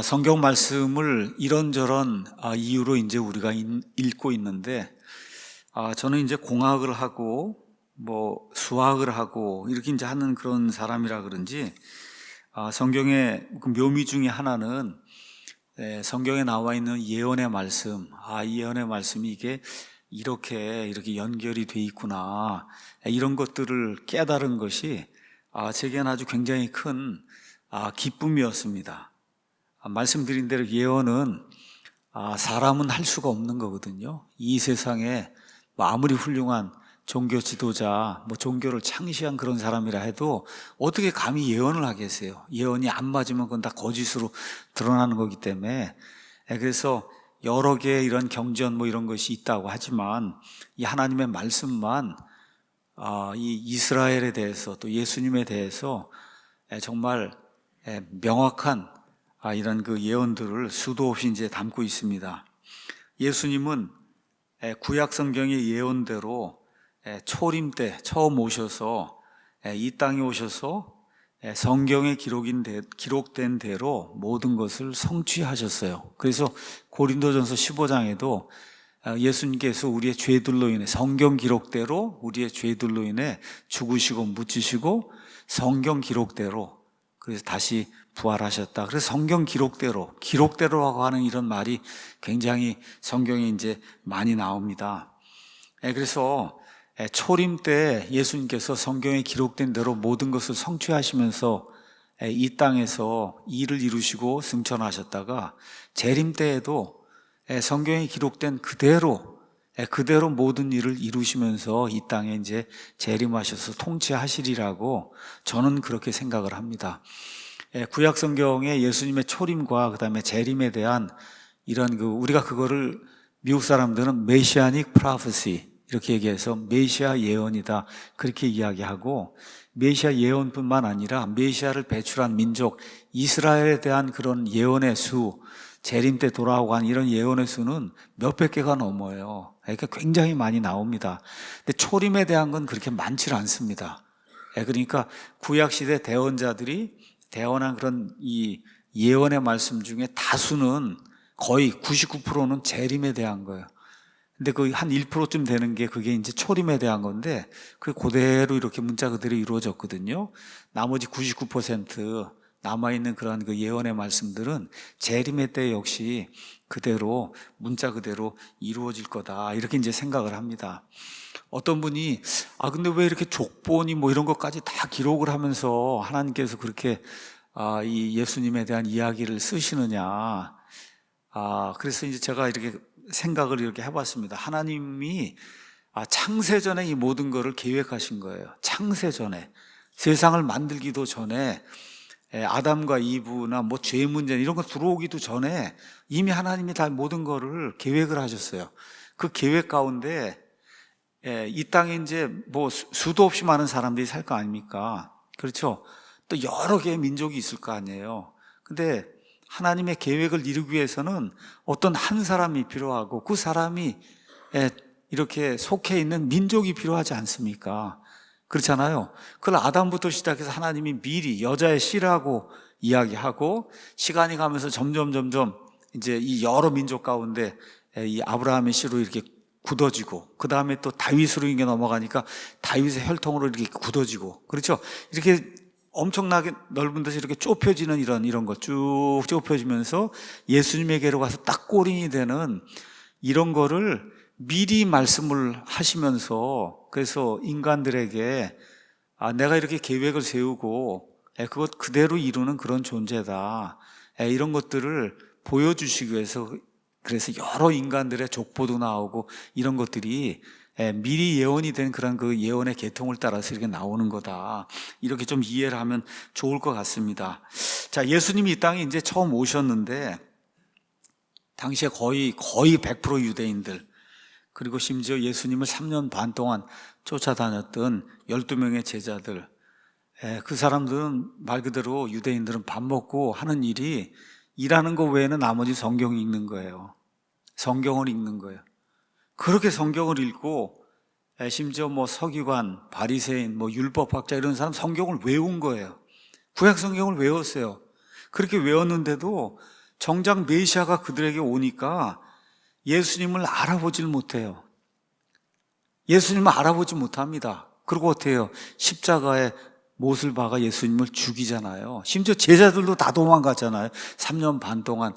성경 말씀을 이런저런 이유로 이제 우리가 읽고 있는데, 저는 이제 공학을 하고 수학을 하고 이렇게 이제 하는 그런 사람이라 그런지, 성경의 그 묘미 중에 하나는 성경에 나와 있는 예언의 말씀, 이 예언의 말씀이 이게 이렇게 연결이 돼 있구나, 이런 것들을 깨달은 것이 제게는 아주 굉장히 큰 기쁨이었습니다. 말씀드린 대로 예언은 사람은 할 수가 없는 거거든요. 이 세상에 아무리 훌륭한 종교 지도자, 종교를 창시한 그런 사람이라 해도 어떻게 감히 예언을 하겠어요? 예언이 안 맞으면 그건 다 거짓으로 드러나는 거기 때문에. 그래서 여러 개의 이런 경전 이런 것이 있다고 하지만, 이 하나님의 말씀만 이 이스라엘에 대해서 또 예수님에 대해서 정말 명확한 이런 그 예언들을 수도 없이 이제 담고 있습니다. 예수님은 구약 성경의 예언대로 초림 때 처음 오셔서 이 땅에 오셔서 성경에 기록된 대로 모든 것을 성취하셨어요. 그래서 고린도전서 15장에도 예수님께서 우리의 죄들로 인해 성경 기록대로 우리의 죄들로 인해 죽으시고 묻히시고 성경 기록대로 그래서 다시 부활하셨다. 그래서 성경 기록대로라고 하는 이런 말이 굉장히 성경에 이제 많이 나옵니다. 그래서 초림 때 예수님께서 성경에 기록된 대로 모든 것을 성취하시면서 이 땅에서 일을 이루시고 승천하셨다가, 재림 때에도 성경에 기록된 그대로 모든 일을 이루시면서 이 땅에 이제 재림하셔서 통치하시리라고 저는 그렇게 생각을 합니다. 구약 성경의 예수님의 초림과 그다음에 재림에 대한 이런 우리가 그거를 미국 사람들은 메시아닉 프로페시 이렇게 얘기해서 메시아 예언이다 그렇게 이야기하고, 메시아 예언뿐만 아니라 메시아를 배출한 민족 이스라엘에 대한 그런 예언의 수, 재림 때 돌아오고 한 이런 예언의 수는 몇백 개가 넘어요. 그러니까 굉장히 많이 나옵니다. 근데 초림에 대한 건 그렇게 많지 않습니다. 그러니까 구약시대 대언자들이 대언한 그런 이 예언의 말씀 중에 다수는 거의 99%는 재림에 대한 거예요. 근데 거의 한 1%쯤 되는 게 그게 이제 초림에 대한 건데, 그게 그대로 이렇게 문자 그대로 이루어졌거든요. 나머지 99% 남아있는 그런 그 예언의 말씀들은 재림의 때 역시 그대로 문자 그대로 이루어질 거다 이렇게 이제 생각을 합니다. 어떤 분이 근데 왜 이렇게 족보니 이런 것까지 다 기록을 하면서 하나님께서 그렇게 이 예수님에 대한 이야기를 쓰시느냐. 그래서 이제 제가 이렇게 생각을 이렇게 해봤습니다. 하나님이 창세전에 이 모든 것을 계획하신 거예요. 창세전에, 세상을 만들기도 전에, 아담과 이브나 죄 문제 이런 거 들어오기도 전에 이미 하나님이 다 모든 거를 계획을 하셨어요. 그 계획 가운데 이 땅에 이제 수도 없이 많은 사람들이 살 거 아닙니까? 그렇죠? 또 여러 개의 민족이 있을 거 아니에요. 근데 하나님의 계획을 이루기 위해서는 어떤 한 사람이 필요하고, 그 사람이 이렇게 속해 있는 민족이 필요하지 않습니까? 그렇잖아요. 그걸 아담부터 시작해서 하나님이 미리 여자의 씨라고 이야기하고, 시간이 가면서 점점 이제 이 여러 민족 가운데 이 아브라함의 씨로 이렇게 굳어지고, 그 다음에 또 다윗으로 이게 넘어가니까 다윗의 혈통으로 이렇게 굳어지고, 그렇죠? 이렇게 엄청나게 넓은 데서 이렇게 좁혀지는 이런 것 쭉 좁혀지면서 예수님에게로 가서 딱 골인이 되는 이런 거를 미리 말씀을 하시면서, 그래서 인간들에게 내가 이렇게 계획을 세우고 그것 그대로 이루는 그런 존재다, 이런 것들을 보여주시기 위해서, 그래서 여러 인간들의 족보도 나오고 이런 것들이 미리 예언이 된 그런 그 예언의 계통을 따라서 이렇게 나오는 거다, 이렇게 좀 이해를 하면 좋을 것 같습니다. 자, 예수님이 이 땅에 이제 처음 오셨는데, 당시에 거의 100% 유대인들, 그리고 심지어 예수님을 3년 반 동안 쫓아다녔던 12명의 제자들, 그 사람들은 말 그대로 유대인들은 밥 먹고 하는 일이 일하는 거 외에는 나머지 성경 읽는 거예요. 성경을 읽는 거예요. 그렇게 성경을 읽고, 심지어 서기관, 바리새인, 율법학자 이런 사람 성경을 외운 거예요. 구약 성경을 외웠어요. 그렇게 외웠는데도 정작 메시아가 그들에게 오니까 예수님을 알아보질 못해요. 예수님을 알아보지 못합니다. 그리고 어떻게 해요? 십자가에 못을 박아 예수님을 죽이잖아요. 심지어 제자들도 다 도망갔잖아요. 3년 반 동안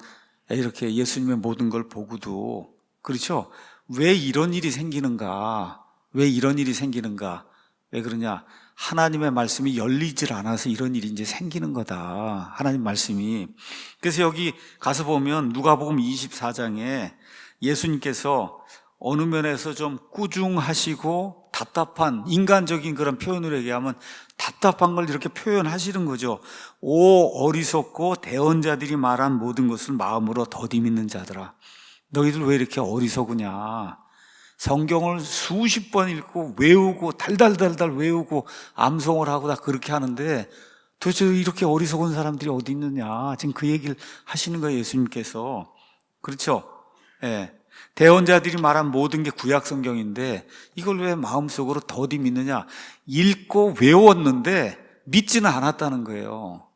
이렇게 예수님의 모든 걸 보고도. 그렇죠? 왜 이런 일이 생기는가? 왜 이런 일이 생기는가? 왜 그러냐? 하나님의 말씀이 열리질 않아서 이런 일이 이제 생기는 거다. 하나님 말씀이. 그래서 여기 가서 보면 누가복음 24장에 예수님께서 어느 면에서 좀 꾸중하시고 답답한 인간적인 그런 표현을 얘기하면 답답한 걸 이렇게 표현하시는 거죠. 오 어리석고 대언자들이 말한 모든 것을 마음으로 더디 믿는 자들아, 너희들 왜 이렇게 어리석으냐? 성경을 수십 번 읽고 외우고 달달달달 외우고 암송을 하고 다 그렇게 하는데 도대체 이렇게 어리석은 사람들이 어디 있느냐? 지금 그 얘기를 하시는 거예요, 예수님께서. 그렇죠? 예. 대언자들이 말한 모든 게 구약 성경인데 이걸 왜 마음속으로 더디 믿느냐? 읽고 외웠는데 믿지는 않았다는 거예요.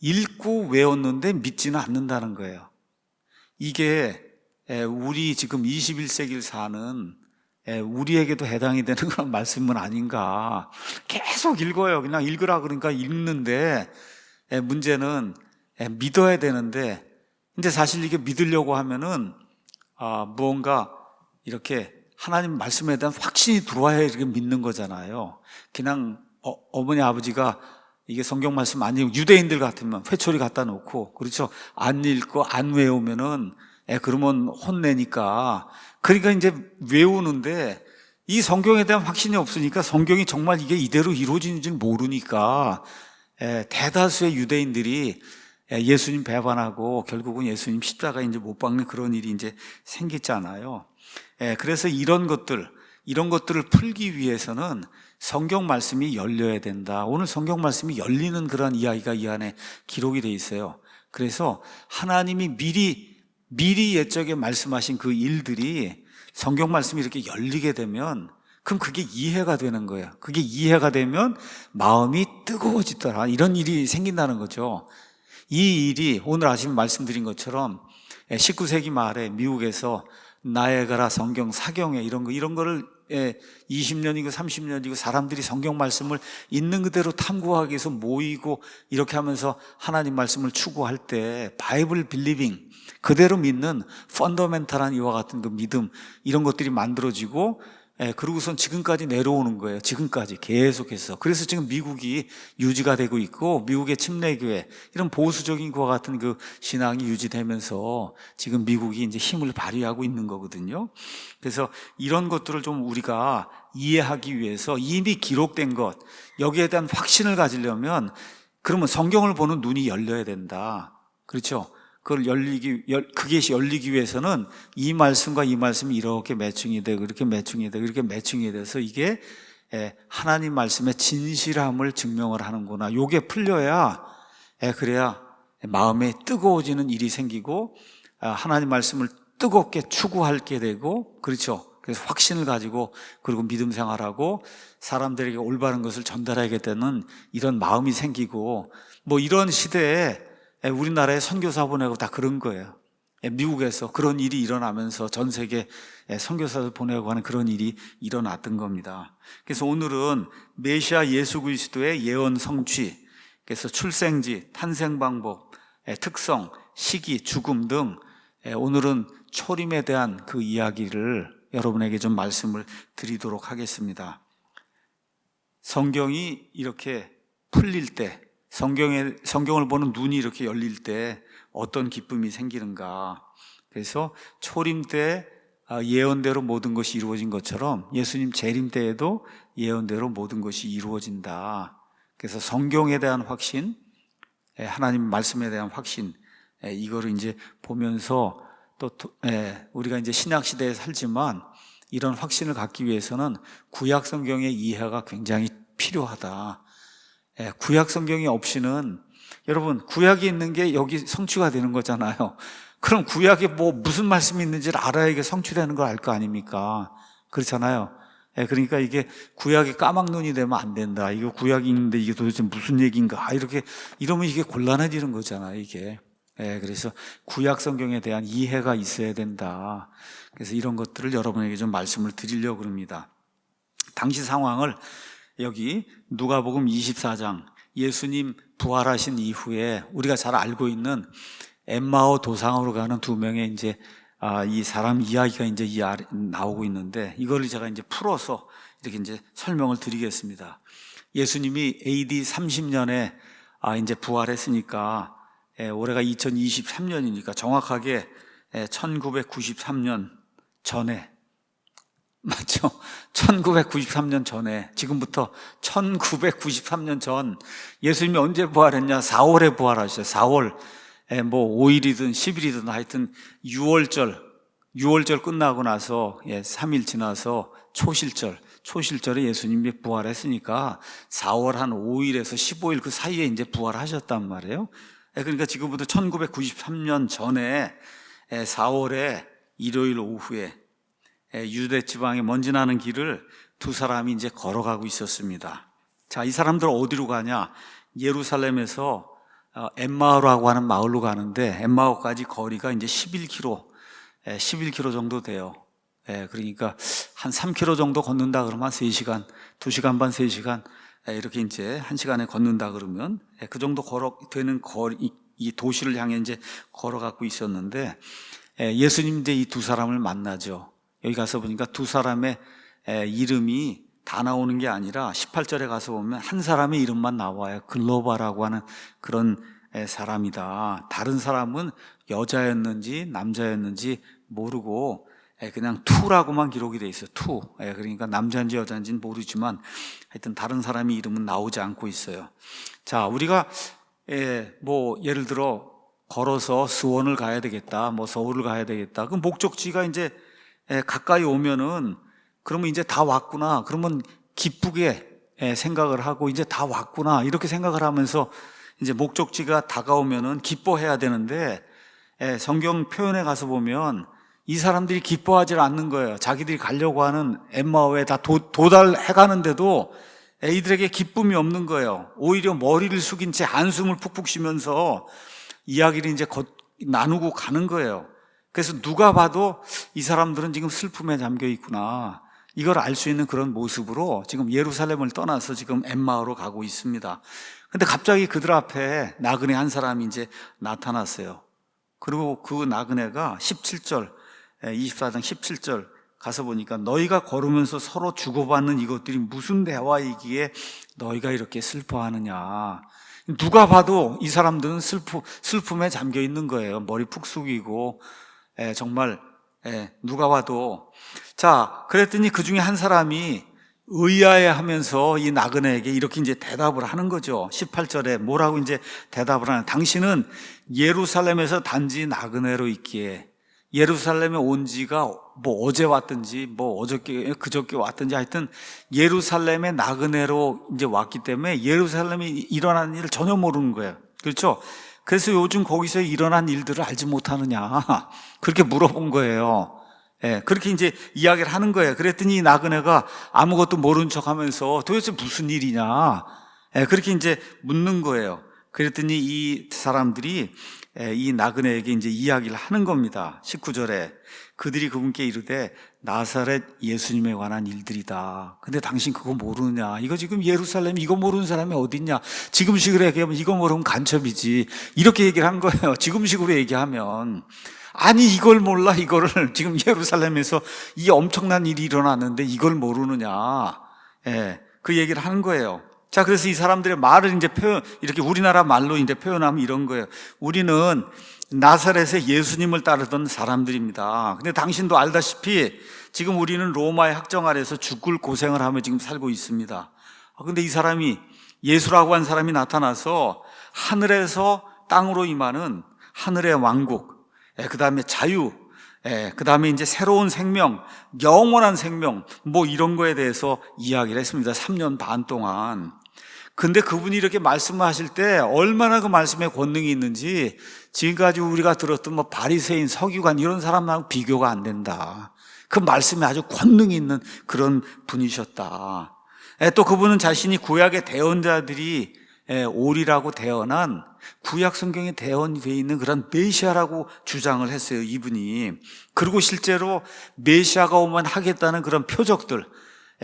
읽고 외웠는데 믿지는 않는다는 거예요. 이게 우리 지금 21세기를 사는 우리에게도 해당이 되는 그런 말씀은 아닌가. 계속 읽어요. 그냥 읽으라 그러니까 읽는데 문제는 믿어야 되는데, 근데 사실 이게 믿으려고 하면은 무언가 이렇게 하나님 말씀에 대한 확신이 들어와야 이렇게 믿는 거잖아요. 그냥 어머니 아버지가 이게 성경 말씀 안 읽고 유대인들 같으면 회초리 갖다 놓고, 그렇죠, 안 읽고 안 외우면은 그러면 혼내니까, 그러니까 이제 외우는데 이 성경에 대한 확신이 없으니까 성경이 정말 이게 이대로 이루어지는지 모르니까 대다수의 유대인들이 예수님 배반하고 결국은 예수님 십자가에 이제 못 박는 그런 일이 이제 생겼잖아요. 그래서 이런 것들을 풀기 위해서는 성경 말씀이 열려야 된다. 오늘 성경 말씀이 열리는 그런 이야기가 이 안에 기록이 돼 있어요. 그래서 하나님이 미리 옛적에 말씀하신 그 일들이 성경 말씀이 이렇게 열리게 되면 그럼 그게 이해가 되는 거예요. 그게 이해가 되면 마음이 뜨거워지더라. 이런 일이 생긴다는 거죠. 이 일이 오늘 아침에 말씀드린 것처럼 19세기 말에 미국에서 나에가라 성경 사경회 이런 거를 20년이고 30년이고 사람들이 성경 말씀을 있는 그대로 탐구하기 위해서 모이고 이렇게 하면서 하나님 말씀을 추구할 때 바이블 빌리빙, 그대로 믿는 펀더멘탈한 이와 같은 그 믿음, 이런 것들이 만들어지고 그러고선 지금까지 내려오는 거예요. 지금까지 계속해서. 그래서 지금 미국이 유지가 되고 있고, 미국의 침례교회 이런 보수적인 것과 같은 그 신앙이 유지되면서 지금 미국이 이제 힘을 발휘하고 있는 거거든요. 그래서 이런 것들을 좀 우리가 이해하기 위해서 이미 기록된 것, 여기에 대한 확신을 가지려면 그러면 성경을 보는 눈이 열려야 된다. 그렇죠? 그게 열리기 위해서는 이 말씀과 이 말씀이 이렇게 매칭이 되고 이렇게 매칭이 되고 이렇게 매칭이 돼서 이게 하나님 말씀의 진실함을 증명을 하는구나. 요게 풀려야 그래야 마음에 뜨거워지는 일이 생기고 하나님 말씀을 뜨겁게 추구하게 되고, 그렇죠? 그래서 확신을 가지고 그리고 믿음 생활하고 사람들에게 올바른 것을 전달하게 되는 이런 마음이 생기고, 뭐 이런 시대에 우리나라에 선교사 보내고 다 그런 거예요. 미국에서 그런 일이 일어나면서 전 세계 선교사들 보내고 하는 그런 일이 일어났던 겁니다. 그래서 오늘은 메시아 예수 그리스도의 예언 성취, 그래서 출생지, 탄생 방법, 특성, 시기, 죽음 등 오늘은 초림에 대한 그 이야기를 여러분에게 좀 말씀을 드리도록 하겠습니다. 성경이 이렇게 풀릴 때, 성경을 보는 눈이 이렇게 열릴 때 어떤 기쁨이 생기는가. 그래서 초림 때 예언대로 모든 것이 이루어진 것처럼 예수님 재림 때에도 예언대로 모든 것이 이루어진다. 그래서 성경에 대한 확신, 하나님 말씀에 대한 확신, 이거를 이제 보면서 또 우리가 이제 신약 시대에 살지만 이런 확신을 갖기 위해서는 구약 성경의 이해가 굉장히 필요하다. 구약 성경이 없이는, 여러분 구약이 있는 게 여기 성취가 되는 거잖아요. 그럼 구약에 뭐 무슨 말씀이 있는지를 알아야 이게 성취되는 걸 알 거 아닙니까? 그렇잖아요. 그러니까 이게 구약에 까막눈이 되면 안 된다. 이거 구약이 있는데 이게 도대체 무슨 얘기인가. 이렇게 이러면 이게 곤란해지는 거잖아요, 이게. 그래서 구약 성경에 대한 이해가 있어야 된다. 그래서 이런 것들을 여러분에게 좀 말씀을 드리려고 합니다. 당시 상황을 여기 누가복음 24장, 예수님 부활하신 이후에 우리가 잘 알고 있는 엠마오 도상으로 가는 두 명의 이제 이 사람 이야기가 이제 나오고 있는데, 이거를 제가 이제 풀어서 이렇게 이제 설명을 드리겠습니다. 예수님이 AD 30년에 이제 부활했으니까, 올해가 2023년이니까 정확하게 1993년 전에, 맞죠? 1993년 전에, 지금부터 1993년 전, 예수님이 언제 부활했냐? 4월에 부활하셨어요. 4월. 뭐 5일이든 10일이든 하여튼 6월절 끝나고 나서 3일 지나서 초실절에 예수님이 부활했으니까 4월 한 5일에서 15일 그 사이에 이제 부활하셨단 말이에요. 그러니까 지금부터 1993년 전에 4월에 일요일 오후에 유대 지방에 먼지 나는 길을 두 사람이 이제 걸어가고 있었습니다. 자, 이 사람들 어디로 가냐? 예루살렘에서 엠마오라고 하는 마을로 가는데, 엠마오까지 거리가 이제 11km 정도 돼요. 그러니까 한 3km 정도 걷는다 그러면 3시간, 2시간 반, 3시간, 이렇게 이제 1시간에 걷는다 그러면 그 정도 되는 거리, 이 도시를 향해 이제 걸어가고 있었는데, 예수님 이제 이 두 사람을 만나죠. 여기 가서 보니까 두 사람의 이름이 다 나오는 게 아니라 18절에 가서 보면 한 사람의 이름만 나와요. 글로바라고 하는 그런 사람이다. 다른 사람은 여자였는지 남자였는지 모르고 그냥 투라고만 기록이 돼 있어요. 투. 그러니까 남자인지 여자인지는 모르지만 하여튼 다른 사람의 이름은 나오지 않고 있어요. 자, 우리가 뭐 예를 들어 걸어서 수원을 가야 되겠다, 뭐 서울을 가야 되겠다. 그 목적지가 이제 가까이 오면은 그러면 이제 다 왔구나. 그러면 기쁘게 생각을 하고 이제 다 왔구나. 이렇게 생각을 하면서 이제 목적지가 다가오면은 기뻐해야 되는데, 성경 표현에 가서 보면 이 사람들이 기뻐하지 않는 거예요. 자기들이 가려고 하는 엠마오에 다 도달해 가는데도 이들에게 기쁨이 없는 거예요. 오히려 머리를 숙인 채 한숨을 푹푹 쉬면서 이야기를 이제 나누고 가는 거예요. 그래서 누가 봐도 이 사람들은 지금 슬픔에 잠겨 있구나, 이걸 알 수 있는 그런 모습으로 지금 예루살렘을 떠나서 지금 엠마오로 가고 있습니다. 근데 갑자기 그들 앞에 나그네 한 사람이 이제 나타났어요. 그리고 그 나그네가 17절, 24장 17절 가서 보니까 너희가 걸으면서 서로 주고받는 이것들이 무슨 대화이기에 너희가 이렇게 슬퍼하느냐. 누가 봐도 이 사람들은 슬픔에 잠겨 있는 거예요. 머리 푹 숙이고, 정말 누가 봐도. 자, 그랬더니 그 중에 한 사람이 의아해 하면서 이 나그네에게 이렇게 이제 대답을 하는 거죠. 18절에 뭐라고 이제 대답을 하냐. 당신은 예루살렘에서 단지 나그네로 있기에, 예루살렘에 온 지가 뭐 어제 왔든지 뭐 어저께 그저께 왔든지 하여튼 예루살렘에 나그네로 이제 왔기 때문에 예루살렘에 일어난 일을 전혀 모르는 거예요. 그렇죠? 그래서 요즘 거기서 일어난 일들을 알지 못하느냐, 그렇게 물어본 거예요. 그렇게 이제 이야기를 하는 거예요. 그랬더니 이 나그네가 아무것도 모른 척 하면서 도대체 무슨 일이냐, 그렇게 이제 묻는 거예요. 그랬더니 이 사람들이 이 나그네에게 이제 이야기를 하는 겁니다. 19절에 그들이 그분께 이르되 나사렛 예수님에 관한 일들이다. 근데 당신 그거 모르느냐? 이거 지금 예루살렘 이거 모르는 사람이 어딨냐? 지금식으로 얘기하면 이거 모르면 간첩이지. 이렇게 얘기를 한 거예요. 지금식으로 얘기하면. 아니 이걸 몰라, 이거를. 지금 예루살렘에서 이 엄청난 일이 일어났는데 이걸 모르느냐. 그 얘기를 하는 거예요. 자, 그래서 이 사람들의 말을 이제 이렇게 우리나라 말로 이제 표현하면 이런 거예요. 우리는 나사렛에 예수님을 따르던 사람들입니다. 근데 당신도 알다시피 지금 우리는 로마의 학정 아래서 죽을 고생을 하며 지금 살고 있습니다. 근데 이 사람이, 예수라고 한 사람이 나타나서 하늘에서 땅으로 임하는 하늘의 왕국, 그 다음에 자유, 그 다음에 이제 새로운 생명, 영원한 생명, 뭐 이런 거에 대해서 이야기를 했습니다. 3년 반 동안. 근데 그분이 이렇게 말씀하실 때 얼마나 그 말씀에 권능이 있는지 지금까지 우리가 들었던 뭐 바리새인, 서기관 이런 사람하고 비교가 안 된다. 그 말씀에 아주 권능이 있는 그런 분이셨다. 또 그분은 자신이 구약의 대언자들이 오리라고 대언한 구약 성경에 대언되어 있는 그런 메시아라고 주장을 했어요, 이분이. 그리고 실제로 메시아가 오면 하겠다는 그런 표적들,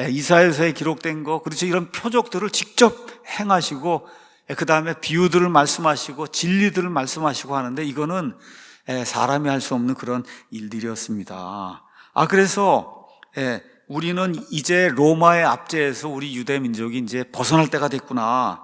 이사야서에 기록된 거, 그렇죠, 이런 표적들을 직접 행하시고, 그 다음에 비유들을 말씀하시고 진리들을 말씀하시고 하는데, 이거는 사람이 할 수 없는 그런 일들이었습니다. 그래서 우리는 이제 로마의 압제에서 우리 유대 민족이 이제 벗어날 때가 됐구나,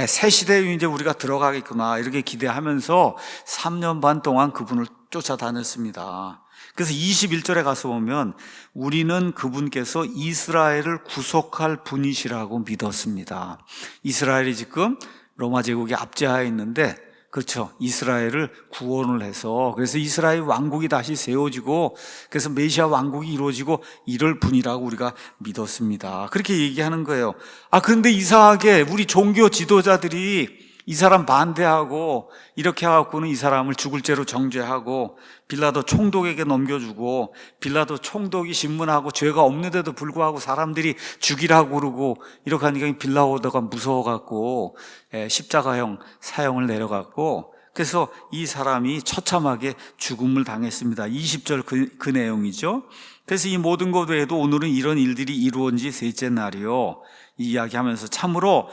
새 시대에 이제 우리가 들어가겠구나, 이렇게 기대하면서 3년 반 동안 그분을 쫓아다녔습니다. 그래서 21절에 가서 보면 우리는 그분께서 이스라엘을 구속할 분이시라고 믿었습니다. 이스라엘이 지금 로마 제국의 압제하에 있는데, 그렇죠, 이스라엘을 구원을 해서, 그래서 이스라엘 왕국이 다시 세워지고, 그래서 메시아 왕국이 이루어지고 이럴 분이라고 우리가 믿었습니다. 그렇게 얘기하는 거예요. 그런데 이상하게 우리 종교 지도자들이 이 사람 반대하고 이렇게 해갖고는 이 사람을 죽을 죄로 정죄하고 빌라도 총독에게 넘겨주고, 빌라도 총독이 신문하고 죄가 없는데도 불구하고 사람들이 죽이라고 그러고, 이렇게 하니까 빌라도가 무서워갖고 십자가형 사형을 내려갖고, 그래서 이 사람이 처참하게 죽음을 당했습니다. 20절 그 내용이죠. 그래서 이 모든 것 외에도 오늘은 이런 일들이 이루어진 지 셋째 날이요, 이 이야기하면서 참으로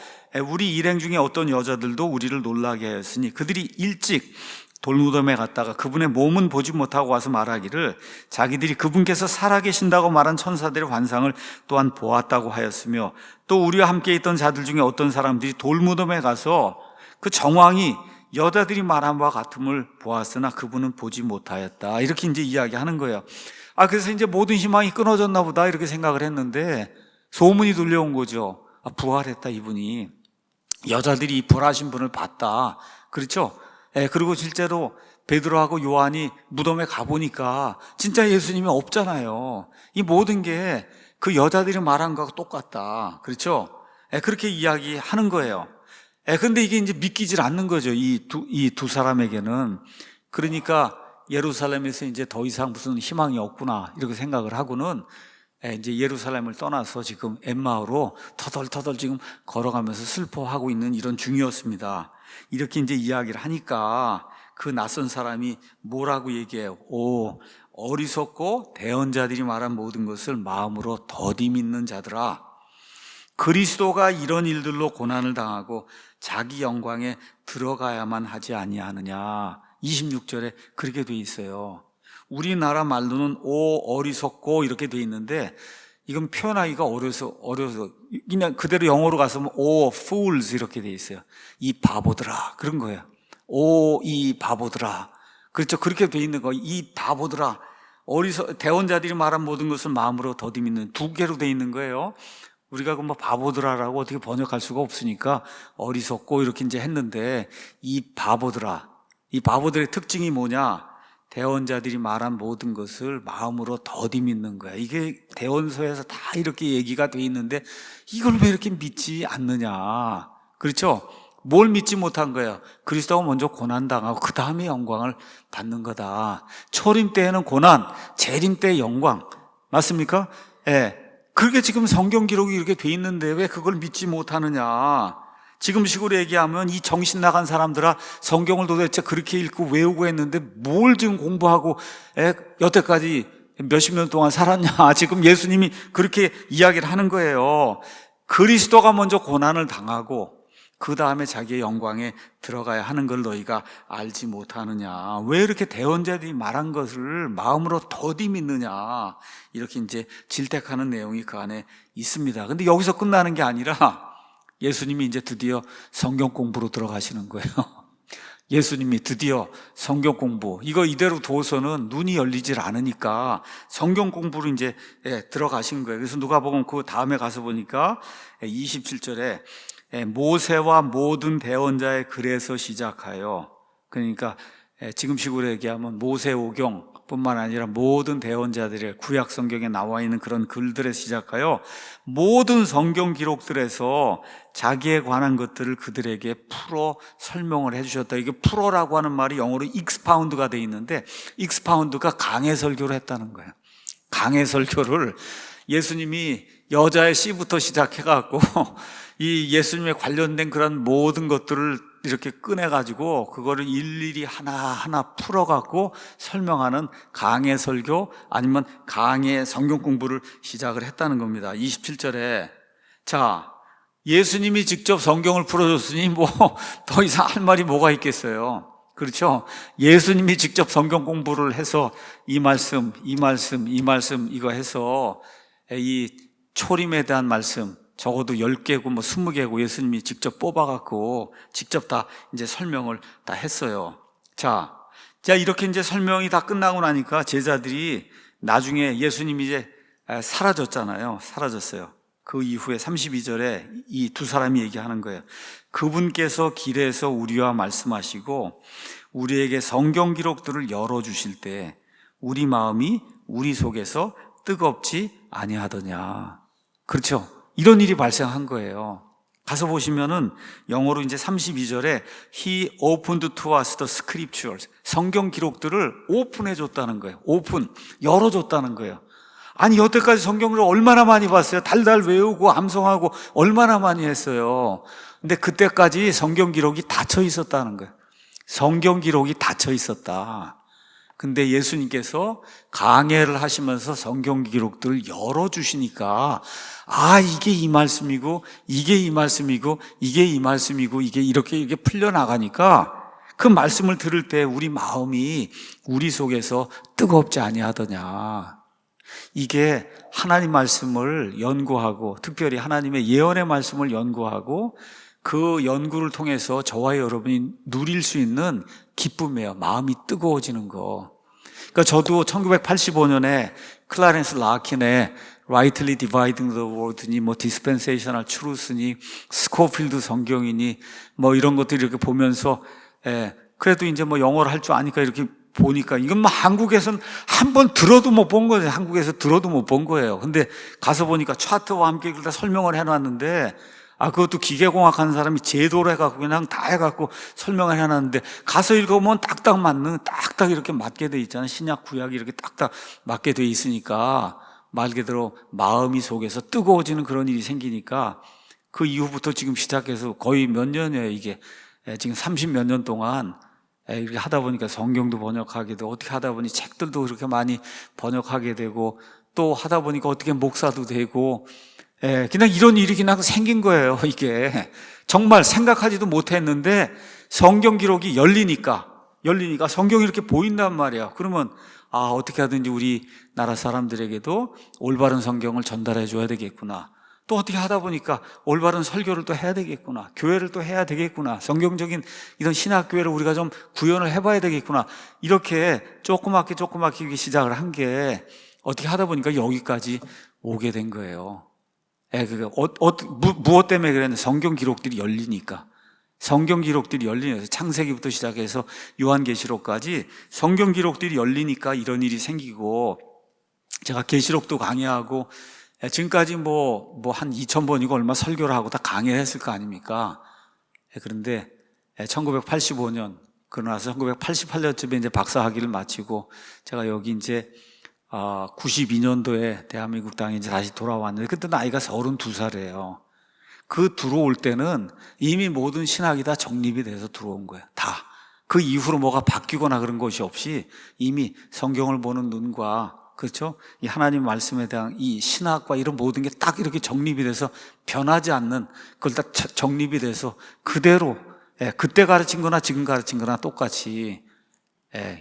우리 일행 중에 어떤 여자들도 우리를 놀라게 하였으니 그들이 일찍 돌무덤에 갔다가 그분의 몸은 보지 못하고 와서 말하기를 자기들이 그분께서 살아계신다고 말한 천사들의 환상을 또한 보았다고 하였으며, 또 우리와 함께 있던 자들 중에 어떤 사람들이 돌무덤에 가서 그 정황이 여자들이 말한 바와 같음을 보았으나 그분은 보지 못하였다, 이렇게 이제 이야기하는 거예요. 그래서 이제 모든 희망이 끊어졌나 보다 이렇게 생각을 했는데 소문이 들려온 거죠. 부활했다, 이분이. 여자들이 이 부활하신 분을 봤다, 그렇죠? 그리고 실제로 베드로하고 요한이 무덤에 가보니까 진짜 예수님이 없잖아요. 이 모든 게 그 여자들이 말한 거하고 똑같다, 그렇죠? 그렇게 이야기하는 거예요. 근데 이게 이제 믿기질 않는 거죠, 이 두 사람에게는. 그러니까 예루살렘에서 이제 더 이상 무슨 희망이 없구나 이렇게 생각을 하고는 이제 예루살렘을 떠나서 지금 엠마오로 터덜터덜 지금 걸어가면서 슬퍼하고 있는 이런 중이었습니다. 이렇게 이제 이야기를 하니까 그 낯선 사람이 뭐라고 얘기해요? 어리석고 대언자들이 말한 모든 것을 마음으로 더디 믿는 자들아, 그리스도가 이런 일들로 고난을 당하고 자기 영광에 들어가야만 하지 아니하느냐. 26절에 그렇게 돼 있어요. 우리나라 말로는 어리석고 이렇게 돼 있는데, 이건 표현하기가 어려서 그냥 그대로 영어로 가서 fools 이렇게 돼 있어요. 이 바보들아, 그런 거예요. 이 바보들아, 그렇죠, 그렇게 돼 있는 거. 이 바보들아, 대언자들이 말한 모든 것을 마음으로 더디 믿는, 두 개로 돼 있는 거예요. 우리가 바보들아라고 어떻게 번역할 수가 없으니까 어리석고 이렇게 이제 했는데, 이 바보들아, 이 바보들의 특징이 뭐냐? 대언자들이 말한 모든 것을 마음으로 더디 믿는 거야. 이게 대언서에서 다 이렇게 얘기가 돼 있는데 이걸 왜 이렇게 믿지 않느냐, 그렇죠? 뭘 믿지 못한 거예요? 그리스도가 먼저 고난당하고 그 다음에 영광을 받는 거다. 초림 때에는 고난, 재림 때의 영광, 맞습니까? 그렇게 지금 성경 기록이 이렇게 돼 있는데 왜 그걸 믿지 못하느냐? 지금 식으로 얘기하면 이 정신 나간 사람들아, 성경을 도대체 그렇게 읽고 외우고 했는데 뭘 지금 공부하고 여태까지 몇십 년 동안 살았냐? 지금 예수님이 그렇게 이야기를 하는 거예요. 그리스도가 먼저 고난을 당하고 그 다음에 자기의 영광에 들어가야 하는 걸 너희가 알지 못하느냐? 왜 이렇게 대언자들이 말한 것을 마음으로 더디 믿느냐? 이렇게 이제 질책하는 내용이 그 안에 있습니다. 근데 여기서 끝나는 게 아니라 예수님이 이제 드디어 성경 공부로 들어가시는 거예요. 예수님이 드디어 성경 공부, 이거 이대로 둬서는 눈이 열리질 않으니까 성경 공부로 이제 들어가신 거예요. 그래서 누가복음 그 다음에 가서 보니까 27절에 모세와 모든 대언자의 글에서 시작하여, 그러니까 지금식으로 얘기하면 모세오경 뿐만 아니라 모든 대언자들의 구약 성경에 나와 있는 그런 글들에 시작하여 모든 성경 기록들에서 자기에 관한 것들을 그들에게 풀어 설명을 해주셨다. 이게 풀어라고 하는 말이 영어로 expound가 돼 있는데 expound가 강해 설교를 했다는 거예요. 강해 설교를 예수님이 여자의 씨부터 시작해갖고 이 예수님에 관련된 그런 모든 것들을 이렇게 꺼내가지고 그거를 일일이 하나하나 풀어갖고 설명하는 강해 설교 아니면 강해 성경 공부를 시작을 했다는 겁니다. 27절에 자, 예수님이 직접 성경을 풀어줬으니 뭐 더 이상 할 말이 뭐가 있겠어요. 그렇죠? 예수님이 직접 성경 공부를 해서 이 말씀 이거 해서 이 초림에 대한 말씀 적어도 10개고 뭐 20개고 예수님이 직접 뽑아갖고 직접 다 이제 설명을 다 했어요. 자, 이렇게 이제 설명이 다 끝나고 나니까 제자들이 나중에 예수님이 이제 사라졌잖아요. 사라졌어요. 그 이후에 32절에 이 두 사람이 얘기하는 거예요. 그분께서 길에서 우리와 말씀하시고 우리에게 성경 기록들을 열어주실 때 우리 마음이 우리 속에서 뜨겁지 아니하더냐. 그렇죠? 이런 일이 발생한 거예요. 가서 보시면은 영어로 이제 32절에 He opened to us the scriptures. 성경 기록들을 오픈해 줬다는 거예요. 열어줬다는 거예요. 아니 여태까지 성경을 얼마나 많이 봤어요. 달달 외우고 암송하고 얼마나 많이 했어요. 근데 그때까지 성경 기록이 닫혀 있었다는 거예요. 성경 기록이 닫혀 있었다. 근데 예수님께서 강해를 하시면서 성경 기록들을 열어주시니까 이게 이 말씀이고 이게 이 말씀이고 이게 이 말씀이고 이게 이렇게 풀려나가니까 그 말씀을 들을 때 우리 마음이 우리 속에서 뜨겁지 아니하더냐. 이게 하나님 말씀을 연구하고 특별히 하나님의 예언의 말씀을 연구하고 그 연구를 통해서 저와 여러분이 누릴 수 있는 기쁨이에요. 마음이 뜨거워지는 거. 그러니까 저도 1985년에 클라렌스 라킨의 Rightly Dividing the Word니 뭐 Dispensational Truth니 스코필드 성경이니 뭐 이런 것들 이렇게 보면서 그래도 이제 뭐 영어를 할 줄 아니까 이렇게 보니까 이건 뭐 한국에서는 한 번 들어도 못 본 거예요. 한국에서 들어도 못 본 거예요. 근데 가서 보니까 차트와 함께 그걸 다 설명을 해놨는데 그것도 기계공학하는 사람이 제도로 해갖고 그냥 다 해갖고 설명을 해놨는데 가서 읽어보면 딱딱 이렇게 맞게 돼 있잖아요. 신약 구약이 이렇게 딱딱 맞게 돼 있으니까 말 그대로 마음이 속에서 뜨거워지는 그런 일이 생기니까 그 이후부터 지금 시작해서 거의 몇 년이에요. 이게 지금 30몇 년 동안 이렇게 하다 보니까 성경도 번역하게 되고 어떻게 하다 보니 책들도 그렇게 많이 번역하게 되고 또 하다 보니까 어떻게 목사도 되고 그냥 이런 일이 그냥 생긴 거예요. 이게 정말 생각하지도 못했는데 성경 기록이 열리니까 성경이 이렇게 보인단 말이야. 그러면 어떻게 하든지 우리나라 사람들에게도 올바른 성경을 전달해 줘야 되겠구나. 또 어떻게 하다 보니까 올바른 설교를 또 해야 되겠구나. 교회를 또 해야 되겠구나. 성경적인 이런 신학교회를 우리가 좀 구현을 해봐야 되겠구나. 이렇게 조그맣게 시작을 한 게 어떻게 하다 보니까 여기까지 오게 된 거예요. 무엇 때문에 그랬는데 성경 기록들이 열리니까. 창세기부터 시작해서 요한계시록까지 성경 기록들이 열리니까 이런 일이 생기고 제가 계시록도 강의하고 지금까지 뭐 한 2000번이고 얼마 설교를 하고 다 강의를 했을 거 아닙니까? 그런데 1985년 그러고 나서 1988년쯤에 이제 박사학위를 마치고 제가 여기 이제 92년도에 대한민국 땅에 이제 다시 돌아왔는데 그때 나이가 32살이에요. 그 들어올 때는 이미 모든 신학이 다 정립이 돼서 들어온 거예요. 다. 그 이후로 뭐가 바뀌거나 그런 것이 없이 이미 성경을 보는 눈과 그렇죠? 이 하나님 말씀에 대한 이 신학과 이런 모든 게 딱 이렇게 정립이 돼서 변하지 않는 그걸 딱 정립이 돼서 그대로 그때 가르친 거나 지금 가르친 거나 똑같이